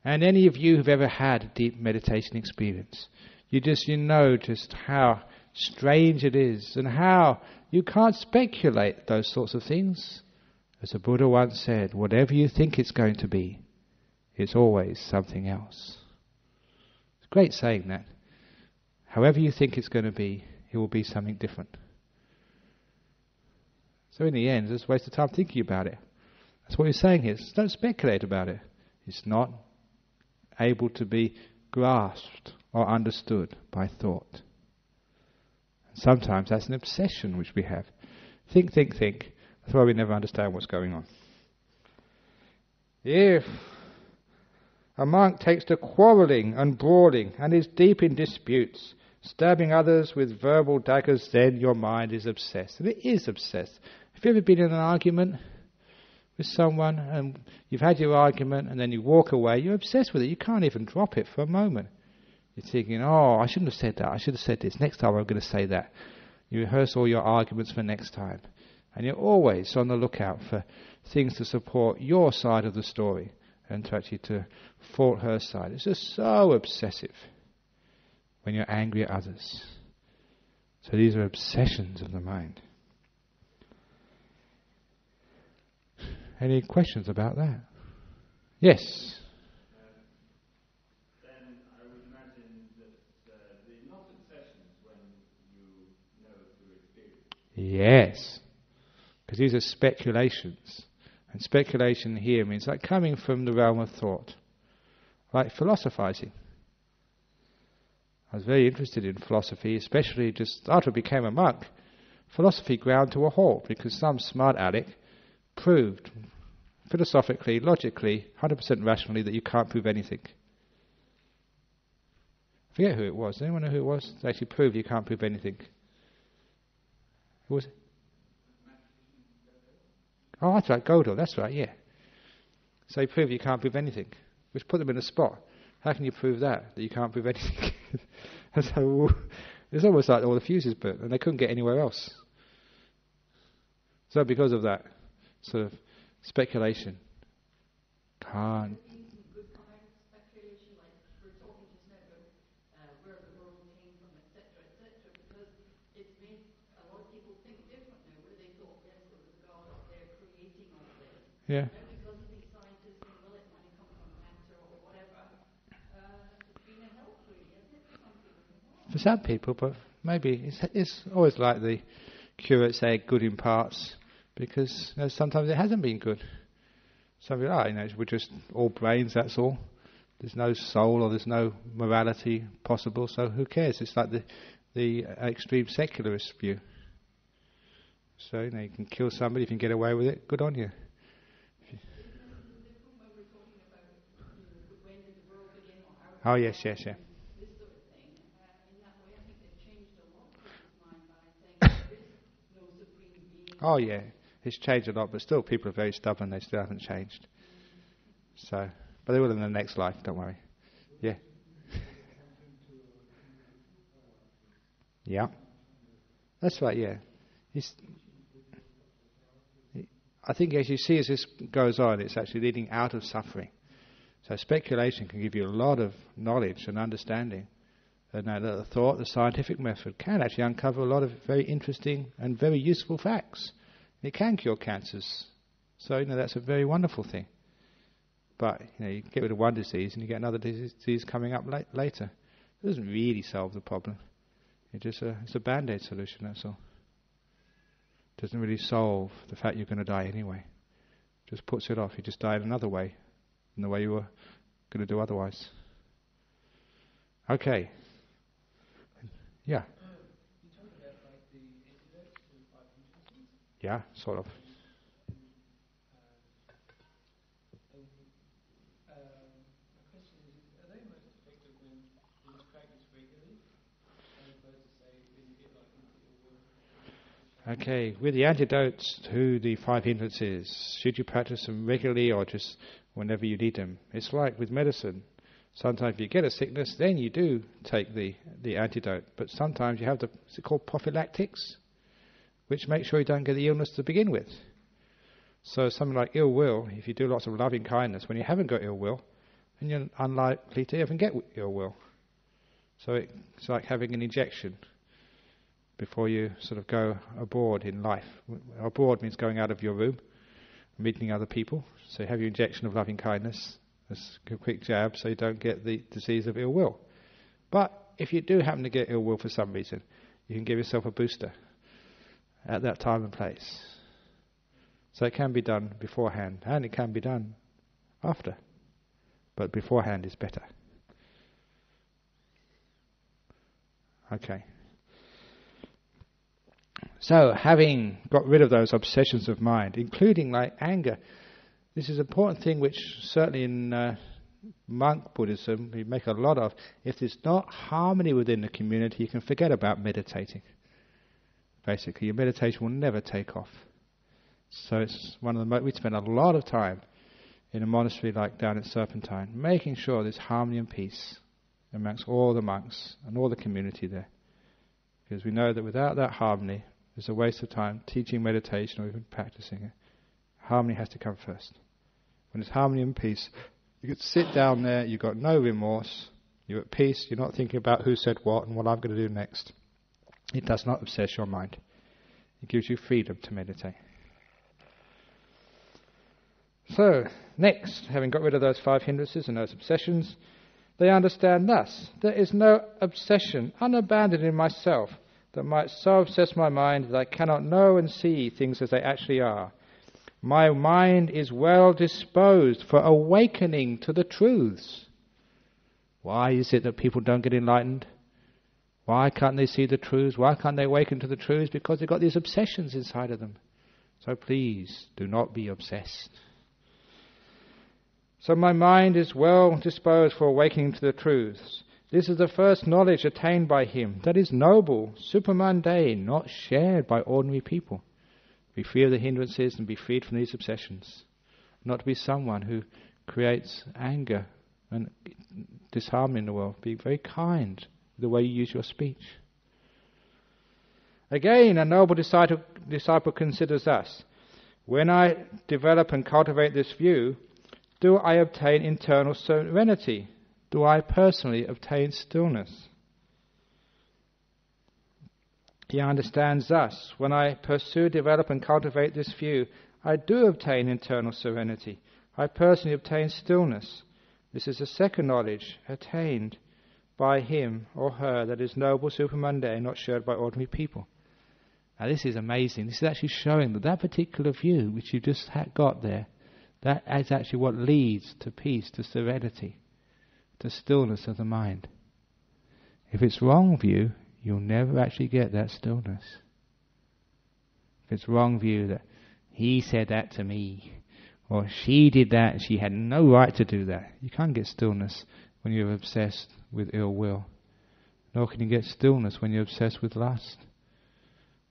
And any of you who've ever had a deep meditation experience, you know just how strange it is and how you can't speculate those sorts of things. As the Buddha once said, whatever you think it's going to be, it's always something else. It's great saying that. However you think it's going to be, it will be something different. So in the end, it's a waste of time thinking about it. That's what he's saying here. Don't speculate about it. It's not able to be grasped or understood by thought. Sometimes that's an obsession which we have. Think. That's why we never understand what's going on. If a monk takes to quarrelling and brawling and is deep in disputes, stabbing others with verbal daggers, then your mind is obsessed. And it is obsessed. Have you ever been in an argument with someone and you've had your argument and then you walk away, you're obsessed with it. You can't even drop it for a moment. You're thinking, I shouldn't have said that. I should have said this. Next time I'm going to say that. You rehearse all your arguments for next time. And you're always on the lookout for things to support your side of the story and to actually to fault her side. It's just so obsessive when you're angry at others. So these are obsessions of the mind. Any questions about that? Yes? Then I would imagine that they're not obsessions when you know through experience. Yes. Because these are speculations. And speculation here means like coming from the realm of thought. like philosophizing. I was very interested in philosophy, especially just after I became a monk. Philosophy ground to a halt because some smart aleck proved philosophically, logically, 100% rationally that you can't prove anything. I forget who it was. Does anyone know who it was? They actually proved you can't prove anything. Who was it? Oh, that's right, Godel, that's right, yeah. So he proved you can't prove anything, which put them in a spot. How can you prove that you can't prove anything? And so it's almost like all the fuses burnt, and they couldn't get anywhere else. So because of that sort of speculation, can't. Yeah. For some people, but maybe it's always like the curate say, good in parts, because sometimes it hasn't been good. Some people, we're just all brains, that's all. There's no soul or there's no morality possible, so who cares? It's like the extreme secularist view. So, you can kill somebody if you can get away with it, good on you. Oh, yes. Oh, yeah. It's changed a lot, but still people are very stubborn. They still haven't changed. So, but they will in the next life, don't worry. Yeah. Yeah. That's right, yeah. I think as you see as this goes on, it's actually leading out of suffering. So speculation can give you a lot of knowledge and understanding. And the thought, the scientific method, can actually uncover a lot of very interesting and very useful facts. It can cure cancers. So, that's a very wonderful thing. But, you get rid of one disease and you get another disease coming up later. It doesn't really solve the problem. It's a band-aid solution, that's all. It doesn't really solve the fact you're going to die anyway. It just puts it off. You just die in another way, in the way you were going to do otherwise. Okay. Yeah. You talked about the antidotes to 5 hindrances. Yeah, sort of. My question is, are they most effective when you just practice regularly, as opposed to say when you get into your will? Okay, with the antidotes to the 5 hindrances, should you practice them regularly or just whenever you need them? It's like with medicine. Sometimes if you get a sickness, then you do take the antidote. But sometimes you have is it called prophylactics, which makes sure you don't get the illness to begin with. So something like ill will, if you do lots of loving kindness, when you haven't got ill will, then you're unlikely to even get ill will. So it's like having an injection before you sort of go abroad in life. Abroad means going out of your room, meeting other people. So you have your injection of loving kindness, a quick jab, so you don't get the disease of ill will. But if you do happen to get ill will for some reason, you can give yourself a booster at that time and place. So it can be done beforehand, and it can be done after. But beforehand is better. Okay. So, having got rid of those obsessions of mind, including like anger, this is an important thing which certainly in monk Buddhism we make a lot of. If there's not harmony within the community, you can forget about meditating. Basically, your meditation will never take off. So it's one of the we spend a lot of time in a monastery like down at Serpentine, making sure there's harmony and peace amongst all the monks and all the community there. Because we know that without that harmony, it's a waste of time teaching meditation or even practicing it. Harmony has to come first. When it's harmony and peace, you can sit down there, you've got no remorse, you're at peace, you're not thinking about who said what and what I'm going to do next. It does not obsess your mind. It gives you freedom to meditate. So, next, having got rid of those 5 hindrances and those obsessions, they understand thus: there is no obsession unabandoned in myself that might so obsess my mind that I cannot know and see things as they actually are. My mind is well disposed for awakening to the truths. Why is it that people don't get enlightened? Why can't they see the truths? Why can't they awaken to the truths? Because they've got these obsessions inside of them. So please, do not be obsessed. So my mind is well disposed for awakening to the truths. This is the first knowledge attained by him. That is noble, supermundane, not shared by ordinary people. Be free of the hindrances and be freed from these obsessions. Not to be someone who creates anger and disharmony in the world. Be very kind with the way you use your speech. Again, a noble disciple considers thus: when I develop and cultivate this view, do I obtain internal serenity? Do I personally obtain stillness? He understands thus: when I pursue, develop and cultivate this view, I do obtain internal serenity. I personally obtain stillness. This is the second knowledge attained by him or her that is noble, supermundane, not shared by ordinary people. Now this is amazing. This is actually showing that that particular view which you just got there, that is actually what leads to peace, to serenity, to stillness of the mind. If it's wrong view, you'll never actually get that stillness. If it's wrong view that he said that to me, or she did that and she had no right to do that, you can't get stillness when you're obsessed with ill will. Nor can you get stillness when you're obsessed with lust.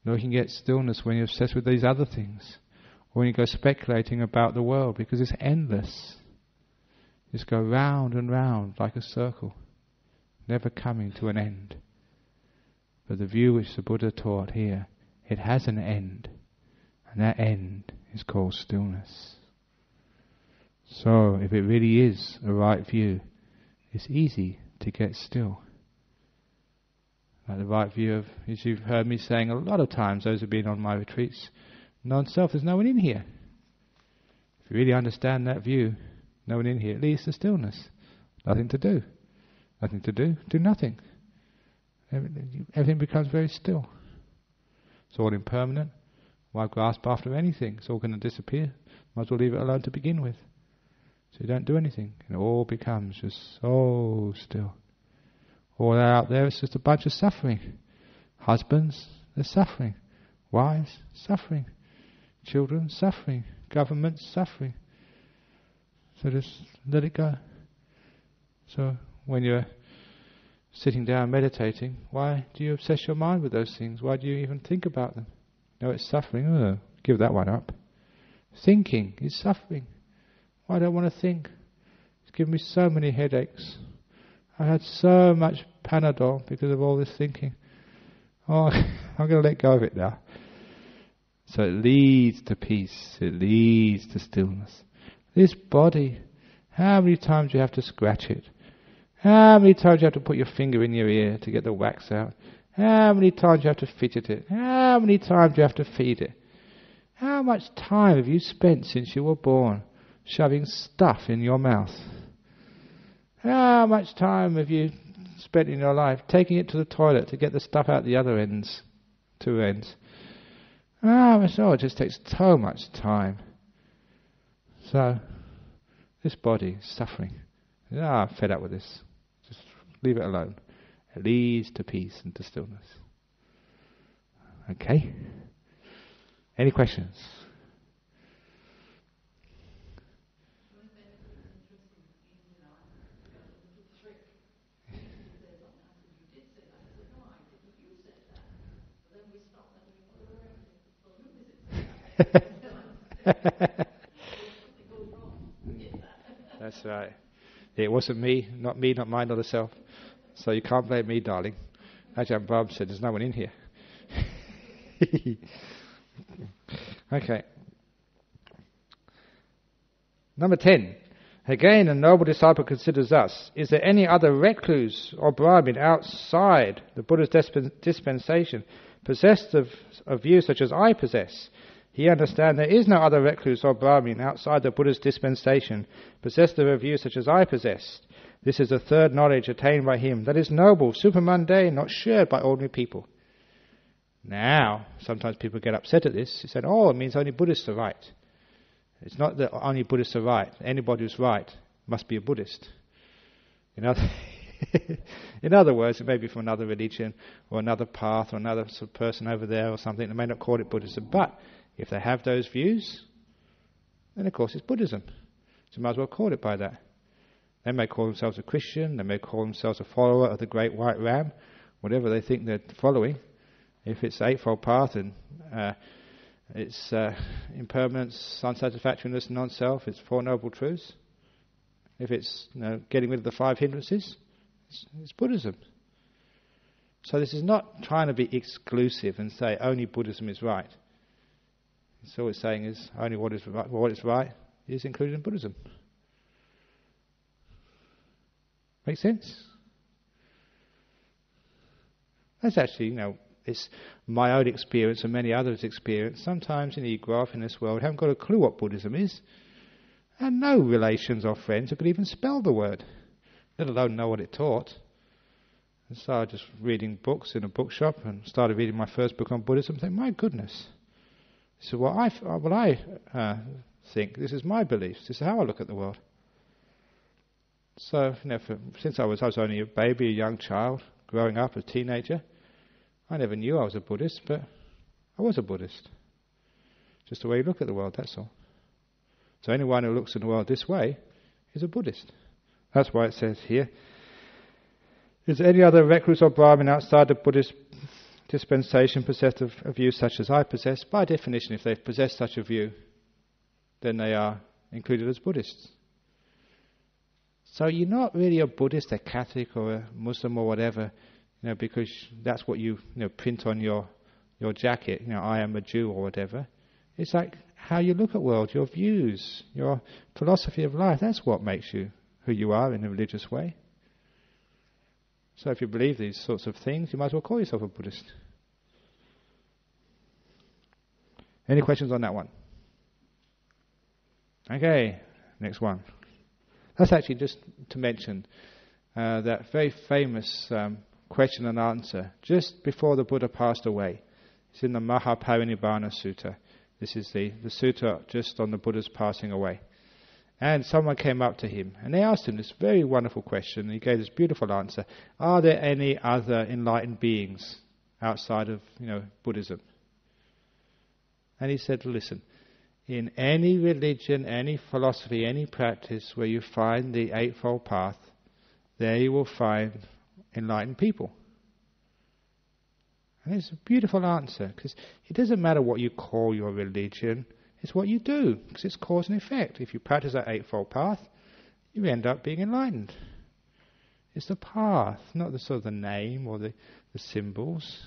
Nor can you get stillness when you're obsessed with these other things. Or when you go speculating about the world, because it's endless. Just go round and round like a circle, never coming to an end. But the view which the Buddha taught here, it has an end. And that end is called stillness. So, if it really is a right view, it's easy to get still. Like the right view of, as you've heard me saying a lot of times, those who've been on my retreats, non-self, there's no one in here. If you really understand that view, no one in here, it leads to stillness. Nothing to do. Nothing to do, do nothing. Everything becomes very still. It's all impermanent. Why grasp after anything? It's all going to disappear. Might as well leave it alone to begin with. So you don't do anything. And it all becomes just so still. All out there is just a bunch of suffering. Husbands, they're suffering. Wives, suffering. Children, suffering. Government, suffering. So just let it go. So when you're sitting down meditating, why do you obsess your mind with those things? Why do you even think about them? No, it's suffering. Give that one up. Thinking is suffering. Why do I want to think? It's given me so many headaches. I had so much Panadol because of all this thinking. Oh, I'm going to let go of it now. So it leads to peace. It leads to stillness. This body, how many times do you have to scratch it? How many times do you have to put your finger in your ear to get the wax out? How many times do you have to fidget it? How many times do you have to feed it? How much time have you spent since you were born shoving stuff in your mouth? How much time have you spent in your life taking it to the toilet to get the stuff out the other ends, two ends? It just takes so much time. So, this body is suffering. I'm fed up with this. Just leave it alone. It leads to peace and to stillness. Okay? Any questions? That's right. It wasn't me, not mine, not the self. So you can't blame me, darling. Ajahn Brahm said, there's no one in here. Okay. Number 10. Again, a noble disciple considers thus: is there any other recluse or Brahmin outside the Buddha's dispensation possessed of views such as I possess? He understands there is no other recluse or Brahmin outside the Buddha's dispensation possessed of a view such as I possess. This is the third knowledge attained by him that is noble, supermundane, not shared by ordinary people. Now, sometimes people get upset at this. They say, it means only Buddhists are right. It's not that only Buddhists are right. Anybody who's right must be a Buddhist. In In other words, it may be from another religion or another path or another sort of person over there or something. They may not call it Buddhism, but if they have those views, then of course it's Buddhism. So you might as well call it by that. They may call themselves a Christian, they may call themselves a follower of the Great White Ram, whatever they think they're following. If it's the Eightfold Path and it's impermanence, unsatisfactoriness, non-self, it's Four Noble Truths. If it's getting rid of the five hindrances, it's Buddhism. So this is not trying to be exclusive and say only Buddhism is right. So what it's saying is only what is right is included in Buddhism. Make sense? That's actually, it's my own experience and many others' experience. Sometimes you grow up in this world, haven't got a clue what Buddhism is, and no relations or friends who could even spell the word, let alone know what it taught. And so I was just reading books in a bookshop and started reading my first book on Buddhism and think, my goodness, this is what I think, this is my beliefs, this is how I look at the world. So, since I was only a baby, a young child, growing up, a teenager, I never knew I was a Buddhist, but I was a Buddhist. Just the way you look at the world, that's all. So anyone who looks at the world this way is a Buddhist. That's why it says here, is any other recluse or Brahmin outside the Buddhist dispensation possessed of a view such as I possess? By definition, if they've possessed such a view, then they are included as Buddhists. So you're not really a Buddhist, a Catholic or a Muslim or whatever, because that's what you print on your jacket, I am a Jew or whatever. It's like how you look at the world, your views, your philosophy of life, that's what makes you who you are in a religious way. So if you believe these sorts of things, you might as well call yourself a Buddhist. Any questions on that one? Okay, next one. That's actually just to mention that very famous question and answer just before the Buddha passed away. It's in the Mahaparinirvana Sutra. This is the sutta just on the Buddha's passing away. And someone came up to him and they asked him this very wonderful question, and he gave this beautiful answer. Are there any other enlightened beings outside of Buddhism? And he said, listen, in any religion, any philosophy, any practice where you find the Eightfold Path, there you will find enlightened people. And it's a beautiful answer, because it doesn't matter what you call your religion, it's what you do, because it's cause and effect. If you practice that Eightfold Path, you end up being enlightened. It's the path, not the sort of the name or the symbols.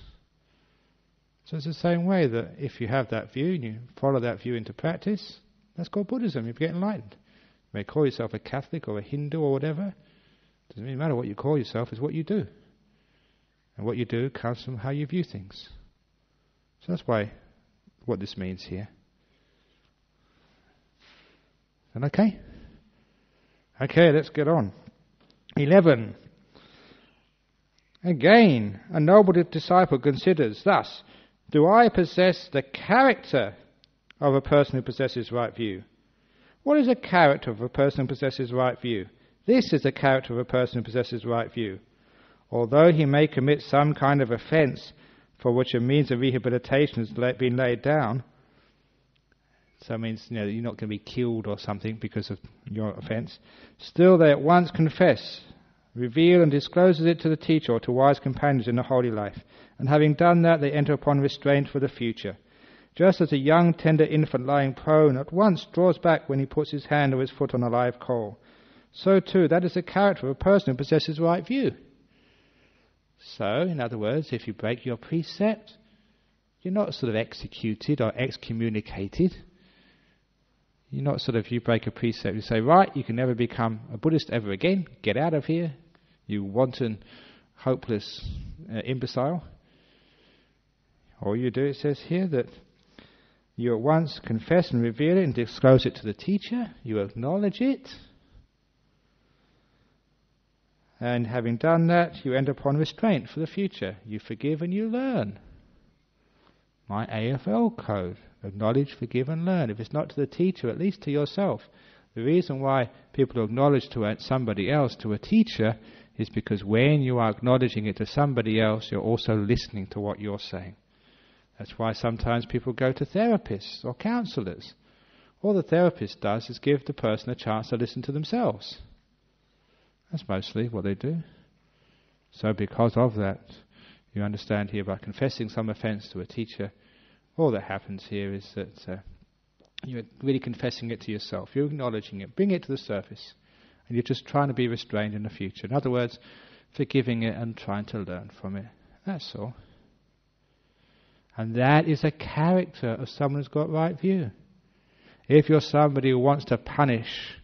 So it's the same way that if you have that view and you follow that view into practice, that's called Buddhism. You get enlightened. You may call yourself a Catholic or a Hindu or whatever. It doesn't really matter what you call yourself, it's what you do. And what you do comes from how you view things. So that's what this means here. And okay? Okay, let's get on. 11. Again, a noble disciple considers thus, do I possess the character of a person who possesses right view? What is the character of a person who possesses right view? This is the character of a person who possesses right view. Although he may commit some kind of offence for which a means of rehabilitation has been laid down, so it means you're not going to be killed or something because of your offence, still they at once confess, reveal and discloses it to the teacher or to wise companions in the holy life, and having done that they enter upon restraint for the future. Just as a young tender infant lying prone at once draws back when he puts his hand or his foot on a live coal, so too that is the character of a person who possesses right view. So, in other words, if you break your precept, you're not sort of executed or excommunicated. You're not you break a precept, you say, right, you can never become a Buddhist ever again, get out of here, you wanton, hopeless imbecile. All you do, it says here, that you at once confess and reveal it and disclose it to the teacher, you acknowledge it, and having done that, you end upon restraint for the future. You forgive and you learn. My AFL code. Acknowledge, forgive and learn. If it's not to the teacher, at least to yourself. The reason why people acknowledge to somebody else, to a teacher, is because when you are acknowledging it to somebody else, you're also listening to what you're saying. That's why sometimes people go to therapists or counsellors. All the therapist does is give the person a chance to listen to themselves. That's mostly what they do. So because of that, you understand here, by confessing some offence to a teacher, all that happens here is that you're really confessing it to yourself. You're acknowledging it, bring it to the surface. And you're just trying to be restrained in the future. In other words, forgiving it and trying to learn from it. That's all. And that is a character of someone who's got right view. If you're somebody who wants to punish,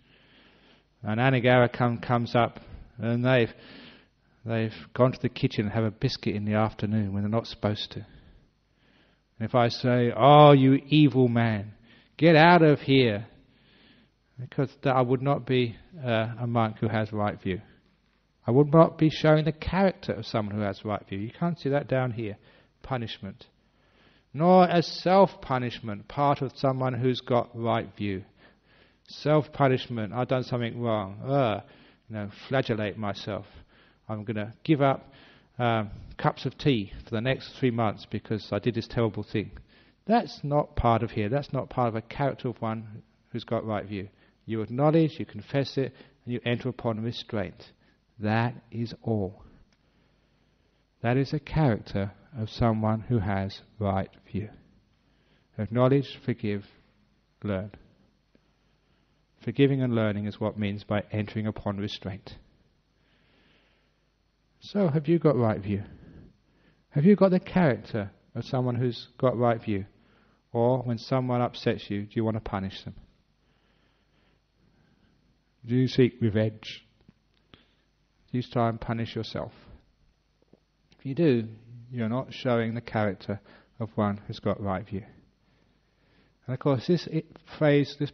an anagara comes up and they've gone to the kitchen and have a biscuit in the afternoon when they're not supposed to. And if I say, "Oh, you evil man, get out of here," because I would not be a monk who has right view. I would not be showing the character of someone who has right view. You can't see that down here. Punishment. Nor as self-punishment, part of someone who's got right view. Self-punishment, I've done something wrong. Flagellate myself. I'm going to give up cups of tea for the next 3 months because I did this terrible thing. That's not part of here. That's not part of a character of one who's got right view. You acknowledge, you confess it, and you enter upon restraint. That is all. That is a character of someone who has right view. Acknowledge, forgive, learn. Forgiving and learning is what means by entering upon restraint. So, have you got right view? Have you got the character of someone who's got right view? Or when someone upsets you, do you want to punish them? Do you seek revenge? Do you try and punish yourself? If you do, you're not showing the character of one who's got right view. And of course, this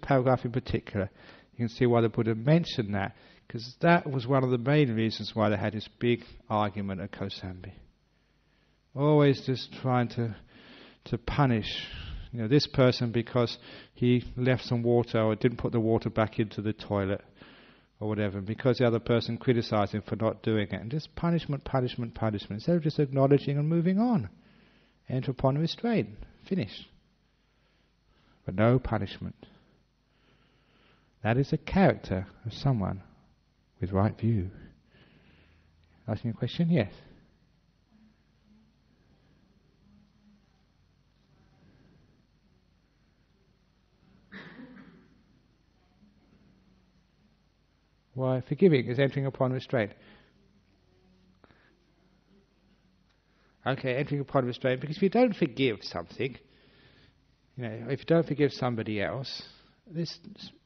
paragraph in particular, you can see why the Buddha mentioned that, because that was one of the main reasons why they had this big argument at Kosambiya. Always just trying to punish this person because he left some water or didn't put the water back into the toilet or whatever, because the other person criticized him for not doing it. And just punishment, instead of just acknowledging and moving on. Enter upon restraint. Finish. But no punishment. That is a character of someone with right view. Asking a question? Yes. Why, forgiving is entering upon restraint. Okay, entering upon restraint, because if you don't forgive something, if you don't forgive somebody else,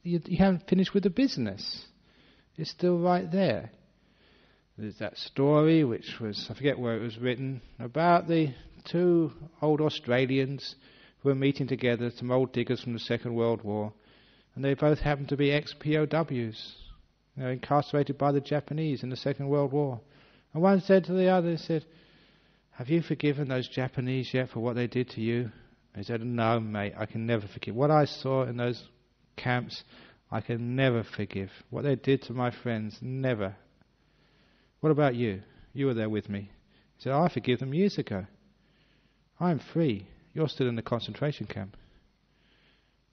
you haven't finished with the business. It's still right there. There's that story, which was, I forget where it was written, about the two old Australians who were meeting together, some old diggers from the Second World War, and they both happened to be ex-POWs. Incarcerated by the Japanese in the Second World War. And one said to the other, "Have you forgiven those Japanese yet for what they did to you?" And he said, "No, mate, I can never forgive. What I saw in those camps, I can never forgive. What they did to my friends, never. What about you? You were there with me." He said, "I forgive them years ago. I'm free. You're still in the concentration camp."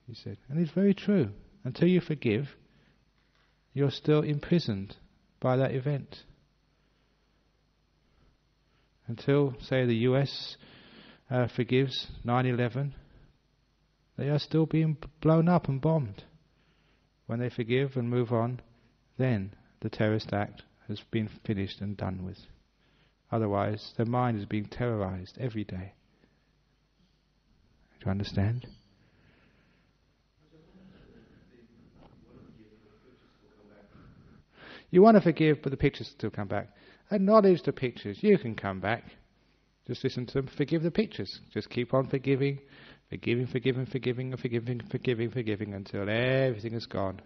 He said, and it's very true. Until you forgive, you're still imprisoned by that event. Until, say, the US forgives 9/11, they are still being blown up and bombed. When they forgive and move on, then the terrorist act has been finished and done with. Otherwise, their mind is being terrorized every day. Do you understand? You want to forgive, but the pictures still come back. Acknowledge the pictures. You can come back. Just listen to them. Forgive the pictures. Just keep on forgiving until everything is gone.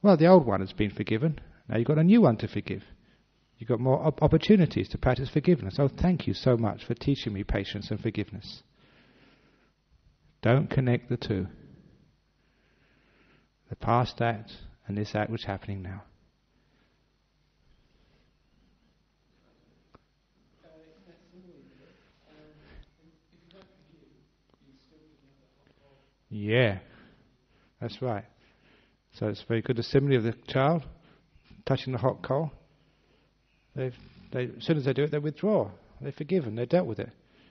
Well, the old one has been forgiven. Now you've got a new one to forgive. You've got more opportunities to practice forgiveness. Oh, thank you so much for teaching me patience and forgiveness. Don't connect the two. The past act and this act which is happening now. Yeah, that's right. So it's very good. The simile of the child touching the hot coal. As soon as they do it, they withdraw. They're forgiven. They're dealt with it.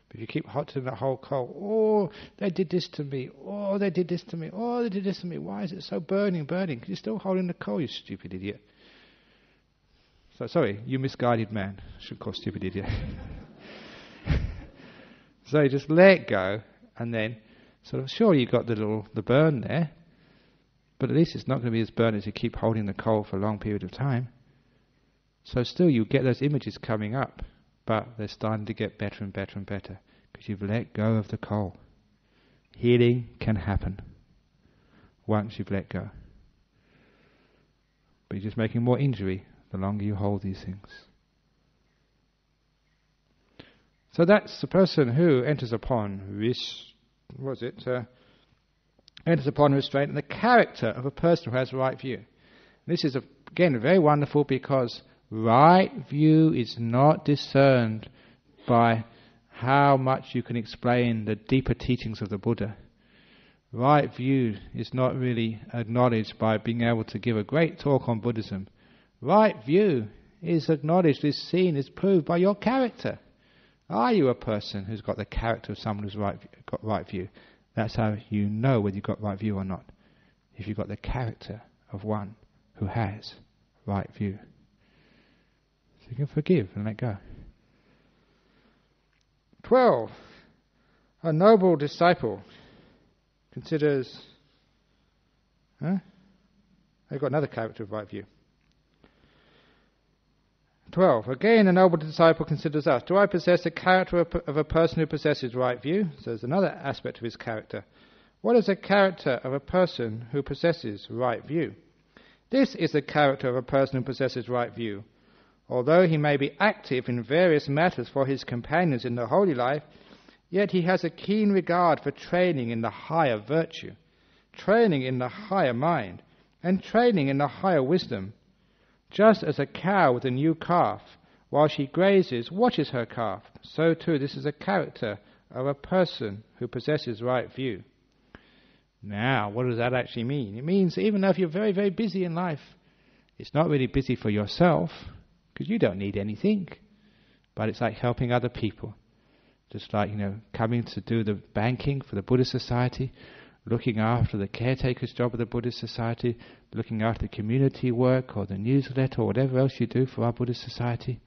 But if you keep touching that whole coal, oh, they did this to me. Oh, they did this to me. Oh, they did this to me. Why is it so burning? Because you're still holding the coal, you stupid idiot. So sorry, you misguided man. Should call stupid idiot. So you just let go, and then sort of, sure, you got the burn there, but at least it's not going to be as burnt as you keep holding the coal for a long period of time. So still you get those images coming up, but they're starting to get better and better and better because you've let go of the coal. Healing can happen once you've let go. But you're just making more injury the longer you hold these things. So that's the person who enters upon enters upon restraint and the character of a person who has right view. This is again very wonderful because right view is not discerned by how much you can explain the deeper teachings of the Buddha. Right view is not really acknowledged by being able to give a great talk on Buddhism. Right view is acknowledged, is seen, is proved by your character. Are you a person who's got the character of someone who's got right view? That's how you know whether you've got right view or not. If you've got the character of one who has right view. So you can forgive and let go. 12. A noble disciple considers... They've got another character of right view. 12. Again, a noble disciple considers us. Do I possess the character of a person who possesses right view? So there's another aspect of his character. What is the character of a person who possesses right view? This is the character of a person who possesses right view. Although he may be active in various matters for his companions in the holy life, yet he has a keen regard for training in the higher virtue, training in the higher mind, and training in the higher wisdom. Just as a cow with a new calf, while she grazes, watches her calf, so too this is a character of a person who possesses right view. Now, what does that actually mean? It means even though if you're very, very busy in life, it's not really busy for yourself, because you don't need anything, but it's like helping other people. Just like, coming to do the banking for the Buddhist Society, looking after the caretaker's job of the Buddhist Society, looking after the community work or the newsletter or whatever else you do for our Buddhist Society.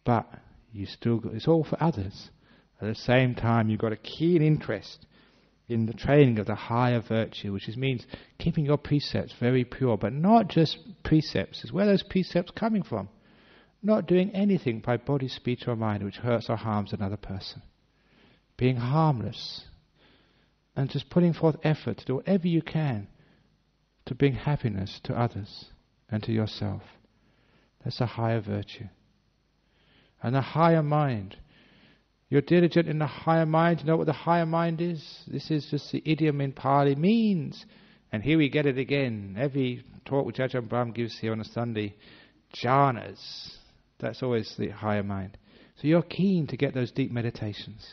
But it's all for others. At the same time, you've got a keen interest in the training of the higher virtue, which means keeping your precepts very pure, but not just precepts. It's where those precepts coming from. Not doing anything by body, speech or mind which hurts or harms another person. Being harmless. And just putting forth effort to do whatever you can to bring happiness to others and to yourself. That's a higher virtue. And the higher mind. You're diligent in the higher mind. You know what the higher mind is? This is just the idiom in Pali means. And here we get it again. Every talk which Ajahn Brahm gives here on a Sunday, jhanas. That's always the higher mind. So you're keen to get those deep meditations.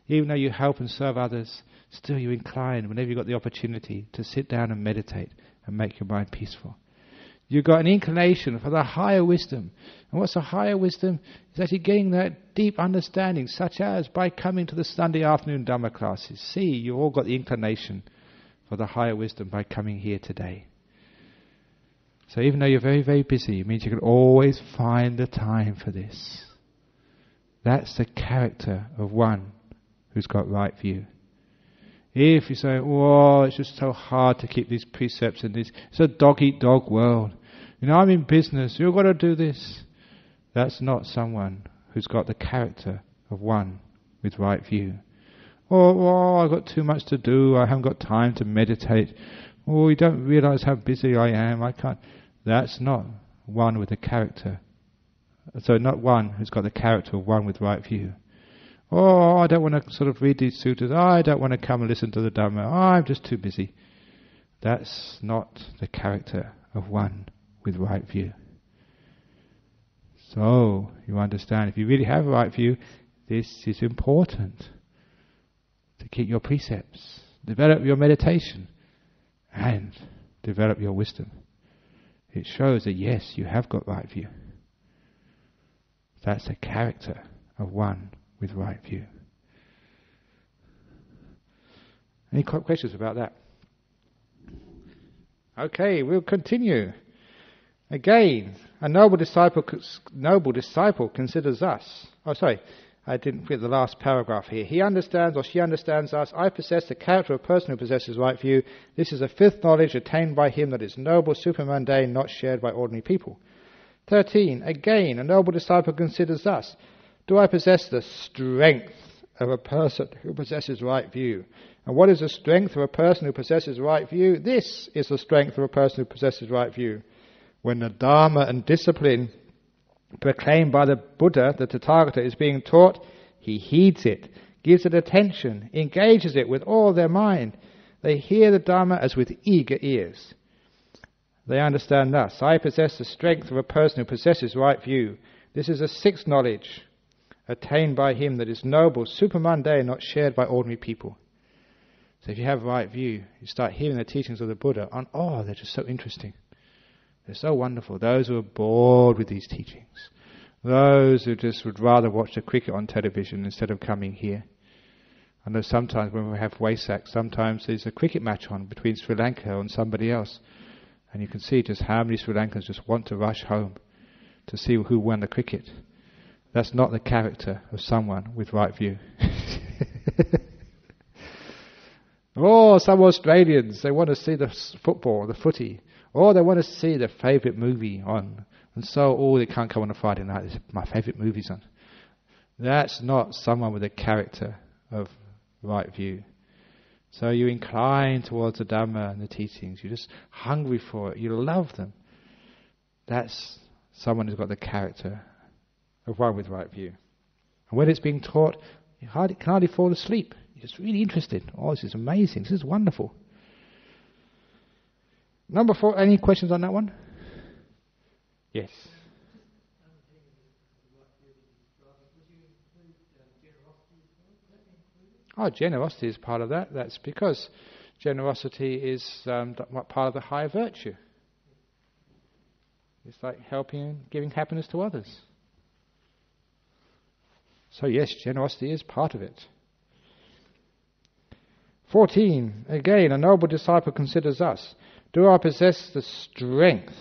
Even though you help and serve others, still you incline, whenever you've got the opportunity, to sit down and meditate and make your mind peaceful. You've got an inclination for the higher wisdom. And what's the higher wisdom? It's actually getting that deep understanding, such as by coming to the Sunday afternoon Dhamma classes. See, you've all got the inclination for the higher wisdom by coming here today. So even though you're very, very busy, it means you can always find the time for this. That's the character of one who's got right view. If you say, "Oh, it's just so hard to keep these precepts and this, it's a dog-eat-dog world. I'm in business, you've got to do this." That's not someone who's got the character of one with right view. "Oh, I've got too much to do, I haven't got time to meditate. Oh, you don't realize how busy I am, I can't." That's not one with the character. So not one who's got the character of one with right view. "Oh, I don't want to sort of read these sutras. I don't want to come and listen to the Dhamma. I'm just too busy." That's not the character of one with right view. So, you understand, if you really have a right view, this is important. To keep your precepts, develop your meditation, and develop your wisdom. It shows that yes, you have got right view. That's the character of one with right view. Any questions about that? Okay, we'll continue. Again, a noble disciple considers us. Oh, sorry, I didn't get the last paragraph here. He understands or she understands us. I possess the character of a person who possesses right view. This is a fifth knowledge attained by him that is noble, supermundane, not shared by ordinary people. 13. Again, a noble disciple considers us. Do I possess the strength of a person who possesses right view? And what is the strength of a person who possesses right view? This is the strength of a person who possesses right view. When the Dhamma and discipline proclaimed by the Buddha, the Tathagata, is being taught, he heeds it, gives it attention, engages it with all their mind. They hear the Dhamma as with eager ears. They understand thus: I possess the strength of a person who possesses right view. This is a sixth knowledge attained by him that is noble, supermundane, not shared by ordinary people. So if you have right view, you start hearing the teachings of the Buddha, and they're just so interesting. They're so wonderful. Those who are bored with these teachings, those who just would rather watch the cricket on television instead of coming here. I know sometimes when we have Wesak, sometimes there's a cricket match on between Sri Lanka and somebody else, and you can see just how many Sri Lankans just want to rush home to see who won the cricket. That's not the character of someone with right view. Some Australians, they want to see the football, the footy. Or they want to see their favourite movie on. And so, they can't come on a Friday night. My favourite movie's on. That's not someone with a character of right view. So you incline towards the Dhamma and the teachings. You're just hungry for it. You love them. That's someone who's got the character of one with right view. And when it's being taught, you can hardly fall asleep. You're just really interested. This is amazing. This is wonderful. Number 4, any questions on that one? Yes. Generosity is part of that. That's because generosity is part of the high virtue. It's like helping, giving happiness to others. So yes, generosity is part of it. 14. Again, a noble disciple considers us. Do I possess the strength?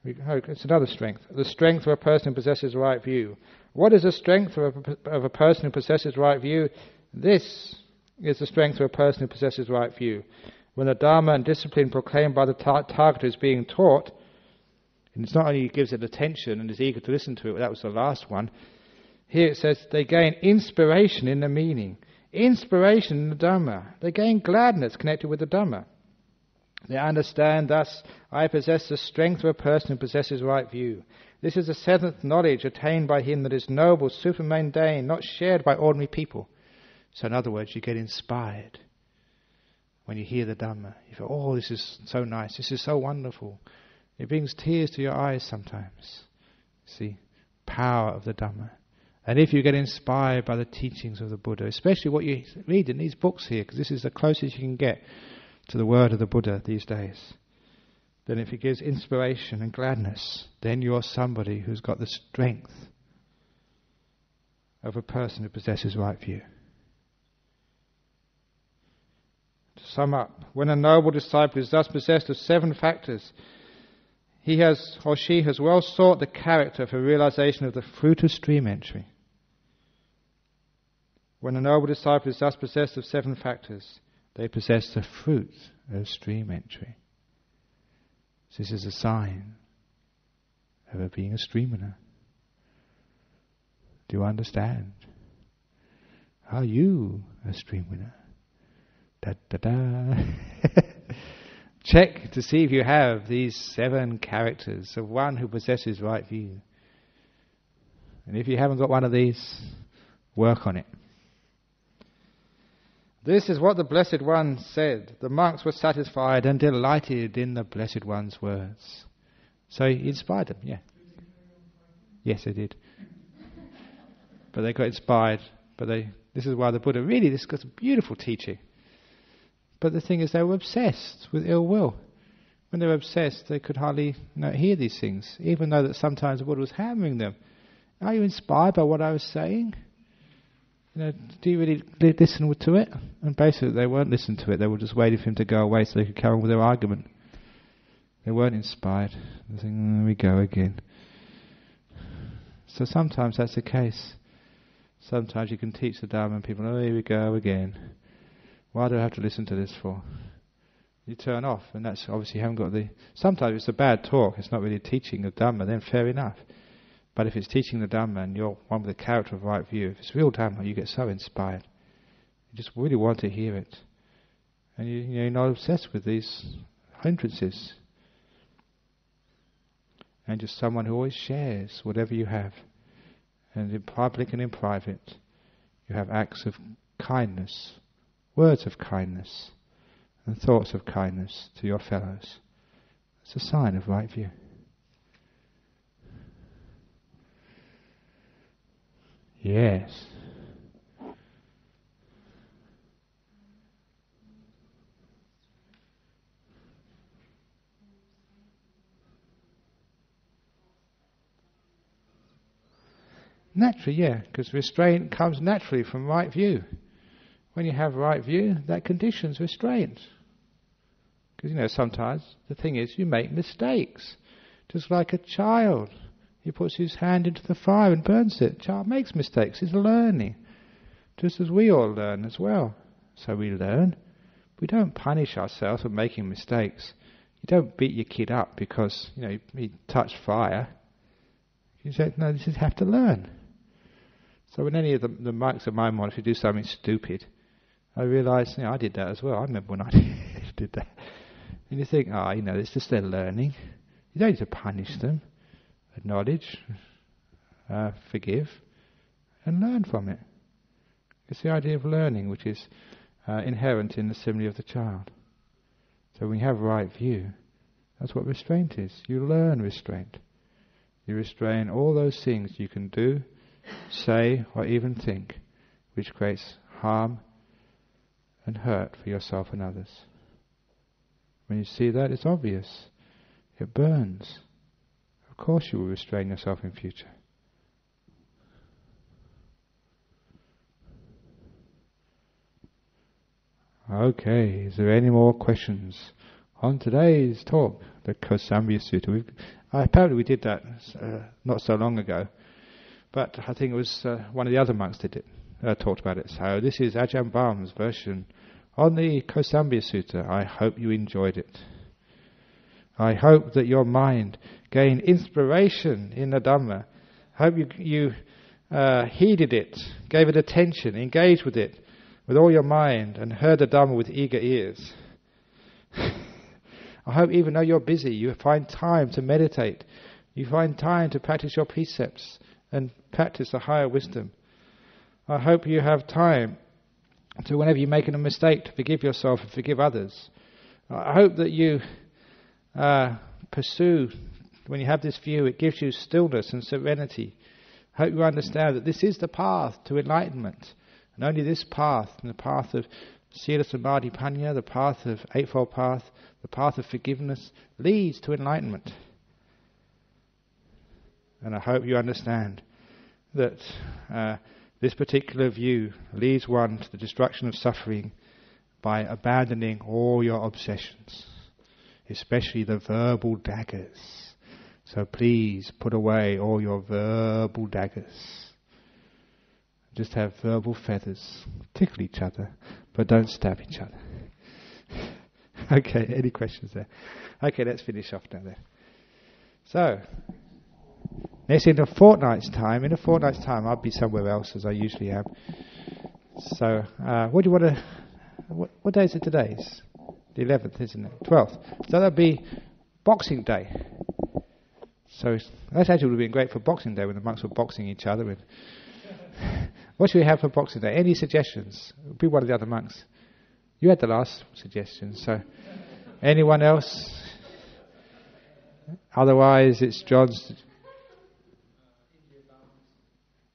It's another strength. The strength of a person who possesses right view. What is the strength of a person who possesses right view? This is the strength of a person who possesses right view. When the Dhamma and discipline proclaimed by the Tathagata is being taught, and it's not only gives it attention and is eager to listen to it, that was the last one. Here it says they gain inspiration in the meaning. Inspiration in the Dhamma. They gain gladness connected with the Dhamma. They understand thus, I possess the strength of a person who possesses right view. This is the seventh knowledge attained by him that is noble, supermundane, not shared by ordinary people. So in other words, you get inspired when you hear the Dhamma. You feel, this is so nice, this is so wonderful. It brings tears to your eyes sometimes. See, power of the Dhamma. And if you get inspired by the teachings of the Buddha, especially what you read in these books here, because this is the closest you can get to the word of the Buddha these days, then if it gives inspiration and gladness, then you're somebody who's got the strength of a person who possesses right view. To sum up, when a noble disciple is thus possessed of 7 factors, he has or she has well sought the character for realization of the fruit of stream entry. When a noble disciple is thus possessed of 7 factors, they possess the fruit of stream entry. This is a sign of being a streamer. Do you understand? Are you a streamer? Da da da. Check to see if you have these 7 characters of one who possesses right view. And if you haven't got one of these, work on it. This is what the Blessed One said. The monks were satisfied and delighted in the Blessed One's words. So he inspired them, yeah. Yes, they did. But they got inspired. This is why the Buddha this got a beautiful teaching. But the thing is, they were obsessed with ill will. When they were obsessed, they could hardly hear these things, even though that sometimes the Buddha was hammering them. Are you inspired by what I was saying? Do you really listen to it? And basically, they weren't listening to it. They were just waiting for him to go away so they could carry on with their argument. They weren't inspired. They were thinking, there we go again. So sometimes that's the case. Sometimes you can teach the Dhamma and people, here we go again. Why do I have to listen to this for? You turn off, and that's obviously you haven't got the... Sometimes it's a bad talk, it's not really teaching the Dhamma, then fair enough. But if it's teaching the Dhamma and you're one with the character of right view, if it's real Dhamma, you get so inspired. You just really want to hear it. And you're not obsessed with these hindrances. And just someone who always shares whatever you have. And in public and in private, you have acts of kindness, words of kindness, and thoughts of kindness to your fellows. It's a sign of right view. Yes. Naturally, yeah, because restraint comes naturally from right view. When you have right view, that conditions restraint. Because, sometimes the thing is you make mistakes. Just like a child. He puts his hand into the fire and burns it. Child makes mistakes. He's learning. Just as we all learn as well. So we learn. We don't punish ourselves for making mistakes. You don't beat your kid up because, he touched fire. You say, no, this is have to learn. So when any of the monks of my monastery do something stupid, I realise, I did that as well. I remember when I did that. And you think, it's just their learning. You don't need to punish them. Acknowledge, forgive, and learn from it. It's the idea of learning which is inherent in the simile of the child. So when you have right view, that's what restraint is. You learn restraint. You restrain all those things you can do, say, or even think, which creates harm and hurt for yourself and others. When you see that, it's obvious. It burns. Of course you will restrain yourself in future. Okay, is there any more questions on today's talk, the Kosambiya Sutta? Apparently we did that not so long ago, but I think it was one of the other monks did it, talked about it. So this is Ajahn Brahm's version on the Kosambiya Sutta. I hope you enjoyed it. I hope that your mind gained inspiration in the Dhamma. I hope you heeded it, gave it attention, engaged with it with all your mind, and heard the Dhamma with eager ears. I hope even though you're busy, you find time to meditate. You find time to practice your precepts and practice the higher wisdom. I hope you have time to, whenever you make a mistake, to forgive yourself and forgive others. I hope that you pursue, when you have this view, it gives you stillness and serenity. I hope you understand that this is the path to enlightenment. And only this path, the path of Sila Samadhi Panya, the path of Eightfold Path, the path of forgiveness, leads to enlightenment. And I hope you understand that this particular view leads one to the destruction of suffering by abandoning all your obsessions, especially the verbal daggers. So please put away all your verbal daggers. Just have verbal feathers. Tickle each other, but don't stab each other. Okay, any questions there? Okay, let's finish off now then. So, next in a fortnight's time, I'll be somewhere else as I usually am. So, what do you want to... What day is it today? It's the 11th, isn't it? 12th. So that'll be Boxing Day. So that actually would have been great for Boxing Day when the monks were boxing each other. What should we have for Boxing Day? Any suggestions? Be one of the other monks. You had the last suggestion, so anyone else? Otherwise, it's John's.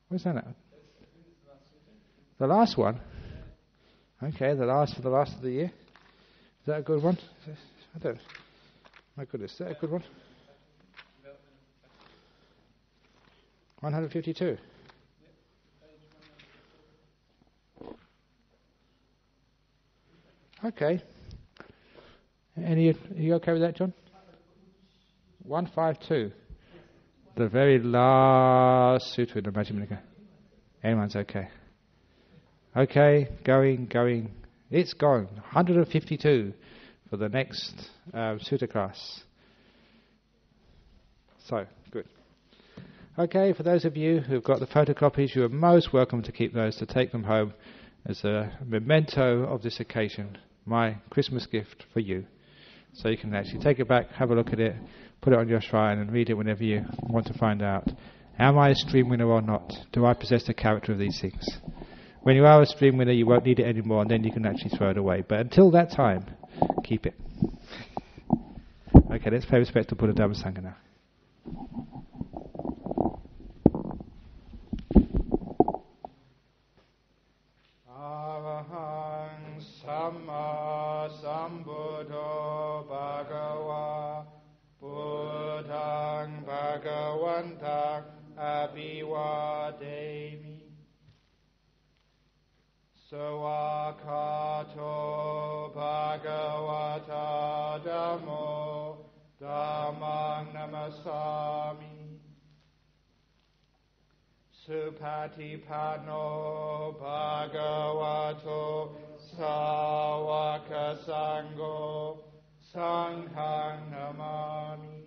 Where's that at? The last one? Okay, the last of the year. Is that a good one? I don't. My goodness, is that a good one? 152. Okay. Are you okay with that, John? 152. The very last sutra in the Majjhima. Anyone's okay. Okay, going. It's gone. 152 for the next Sutta class. So, good. Okay, for those of you who've got the photocopies, you are most welcome to keep those, to take them home as a memento of this occasion, my Christmas gift for you. So you can actually take it back, have a look at it, put it on your shrine and read it whenever you want to find out, am I a stream winner or not? Do I possess the character of these things? When you are a stream winner, you won't need it anymore, and then you can actually throw it away. But until that time, keep it. Okay, let's pay respect to Buddha, Dhamma, Sangha now. Arahang Samma Sambuddho Bhagava Buddhang Bhagavantang Abhivademi Sawakato Bhagavata Dhammo Dhammang Namasami Supatipano Bhagavato Sawaka Sangho Sanghang Namami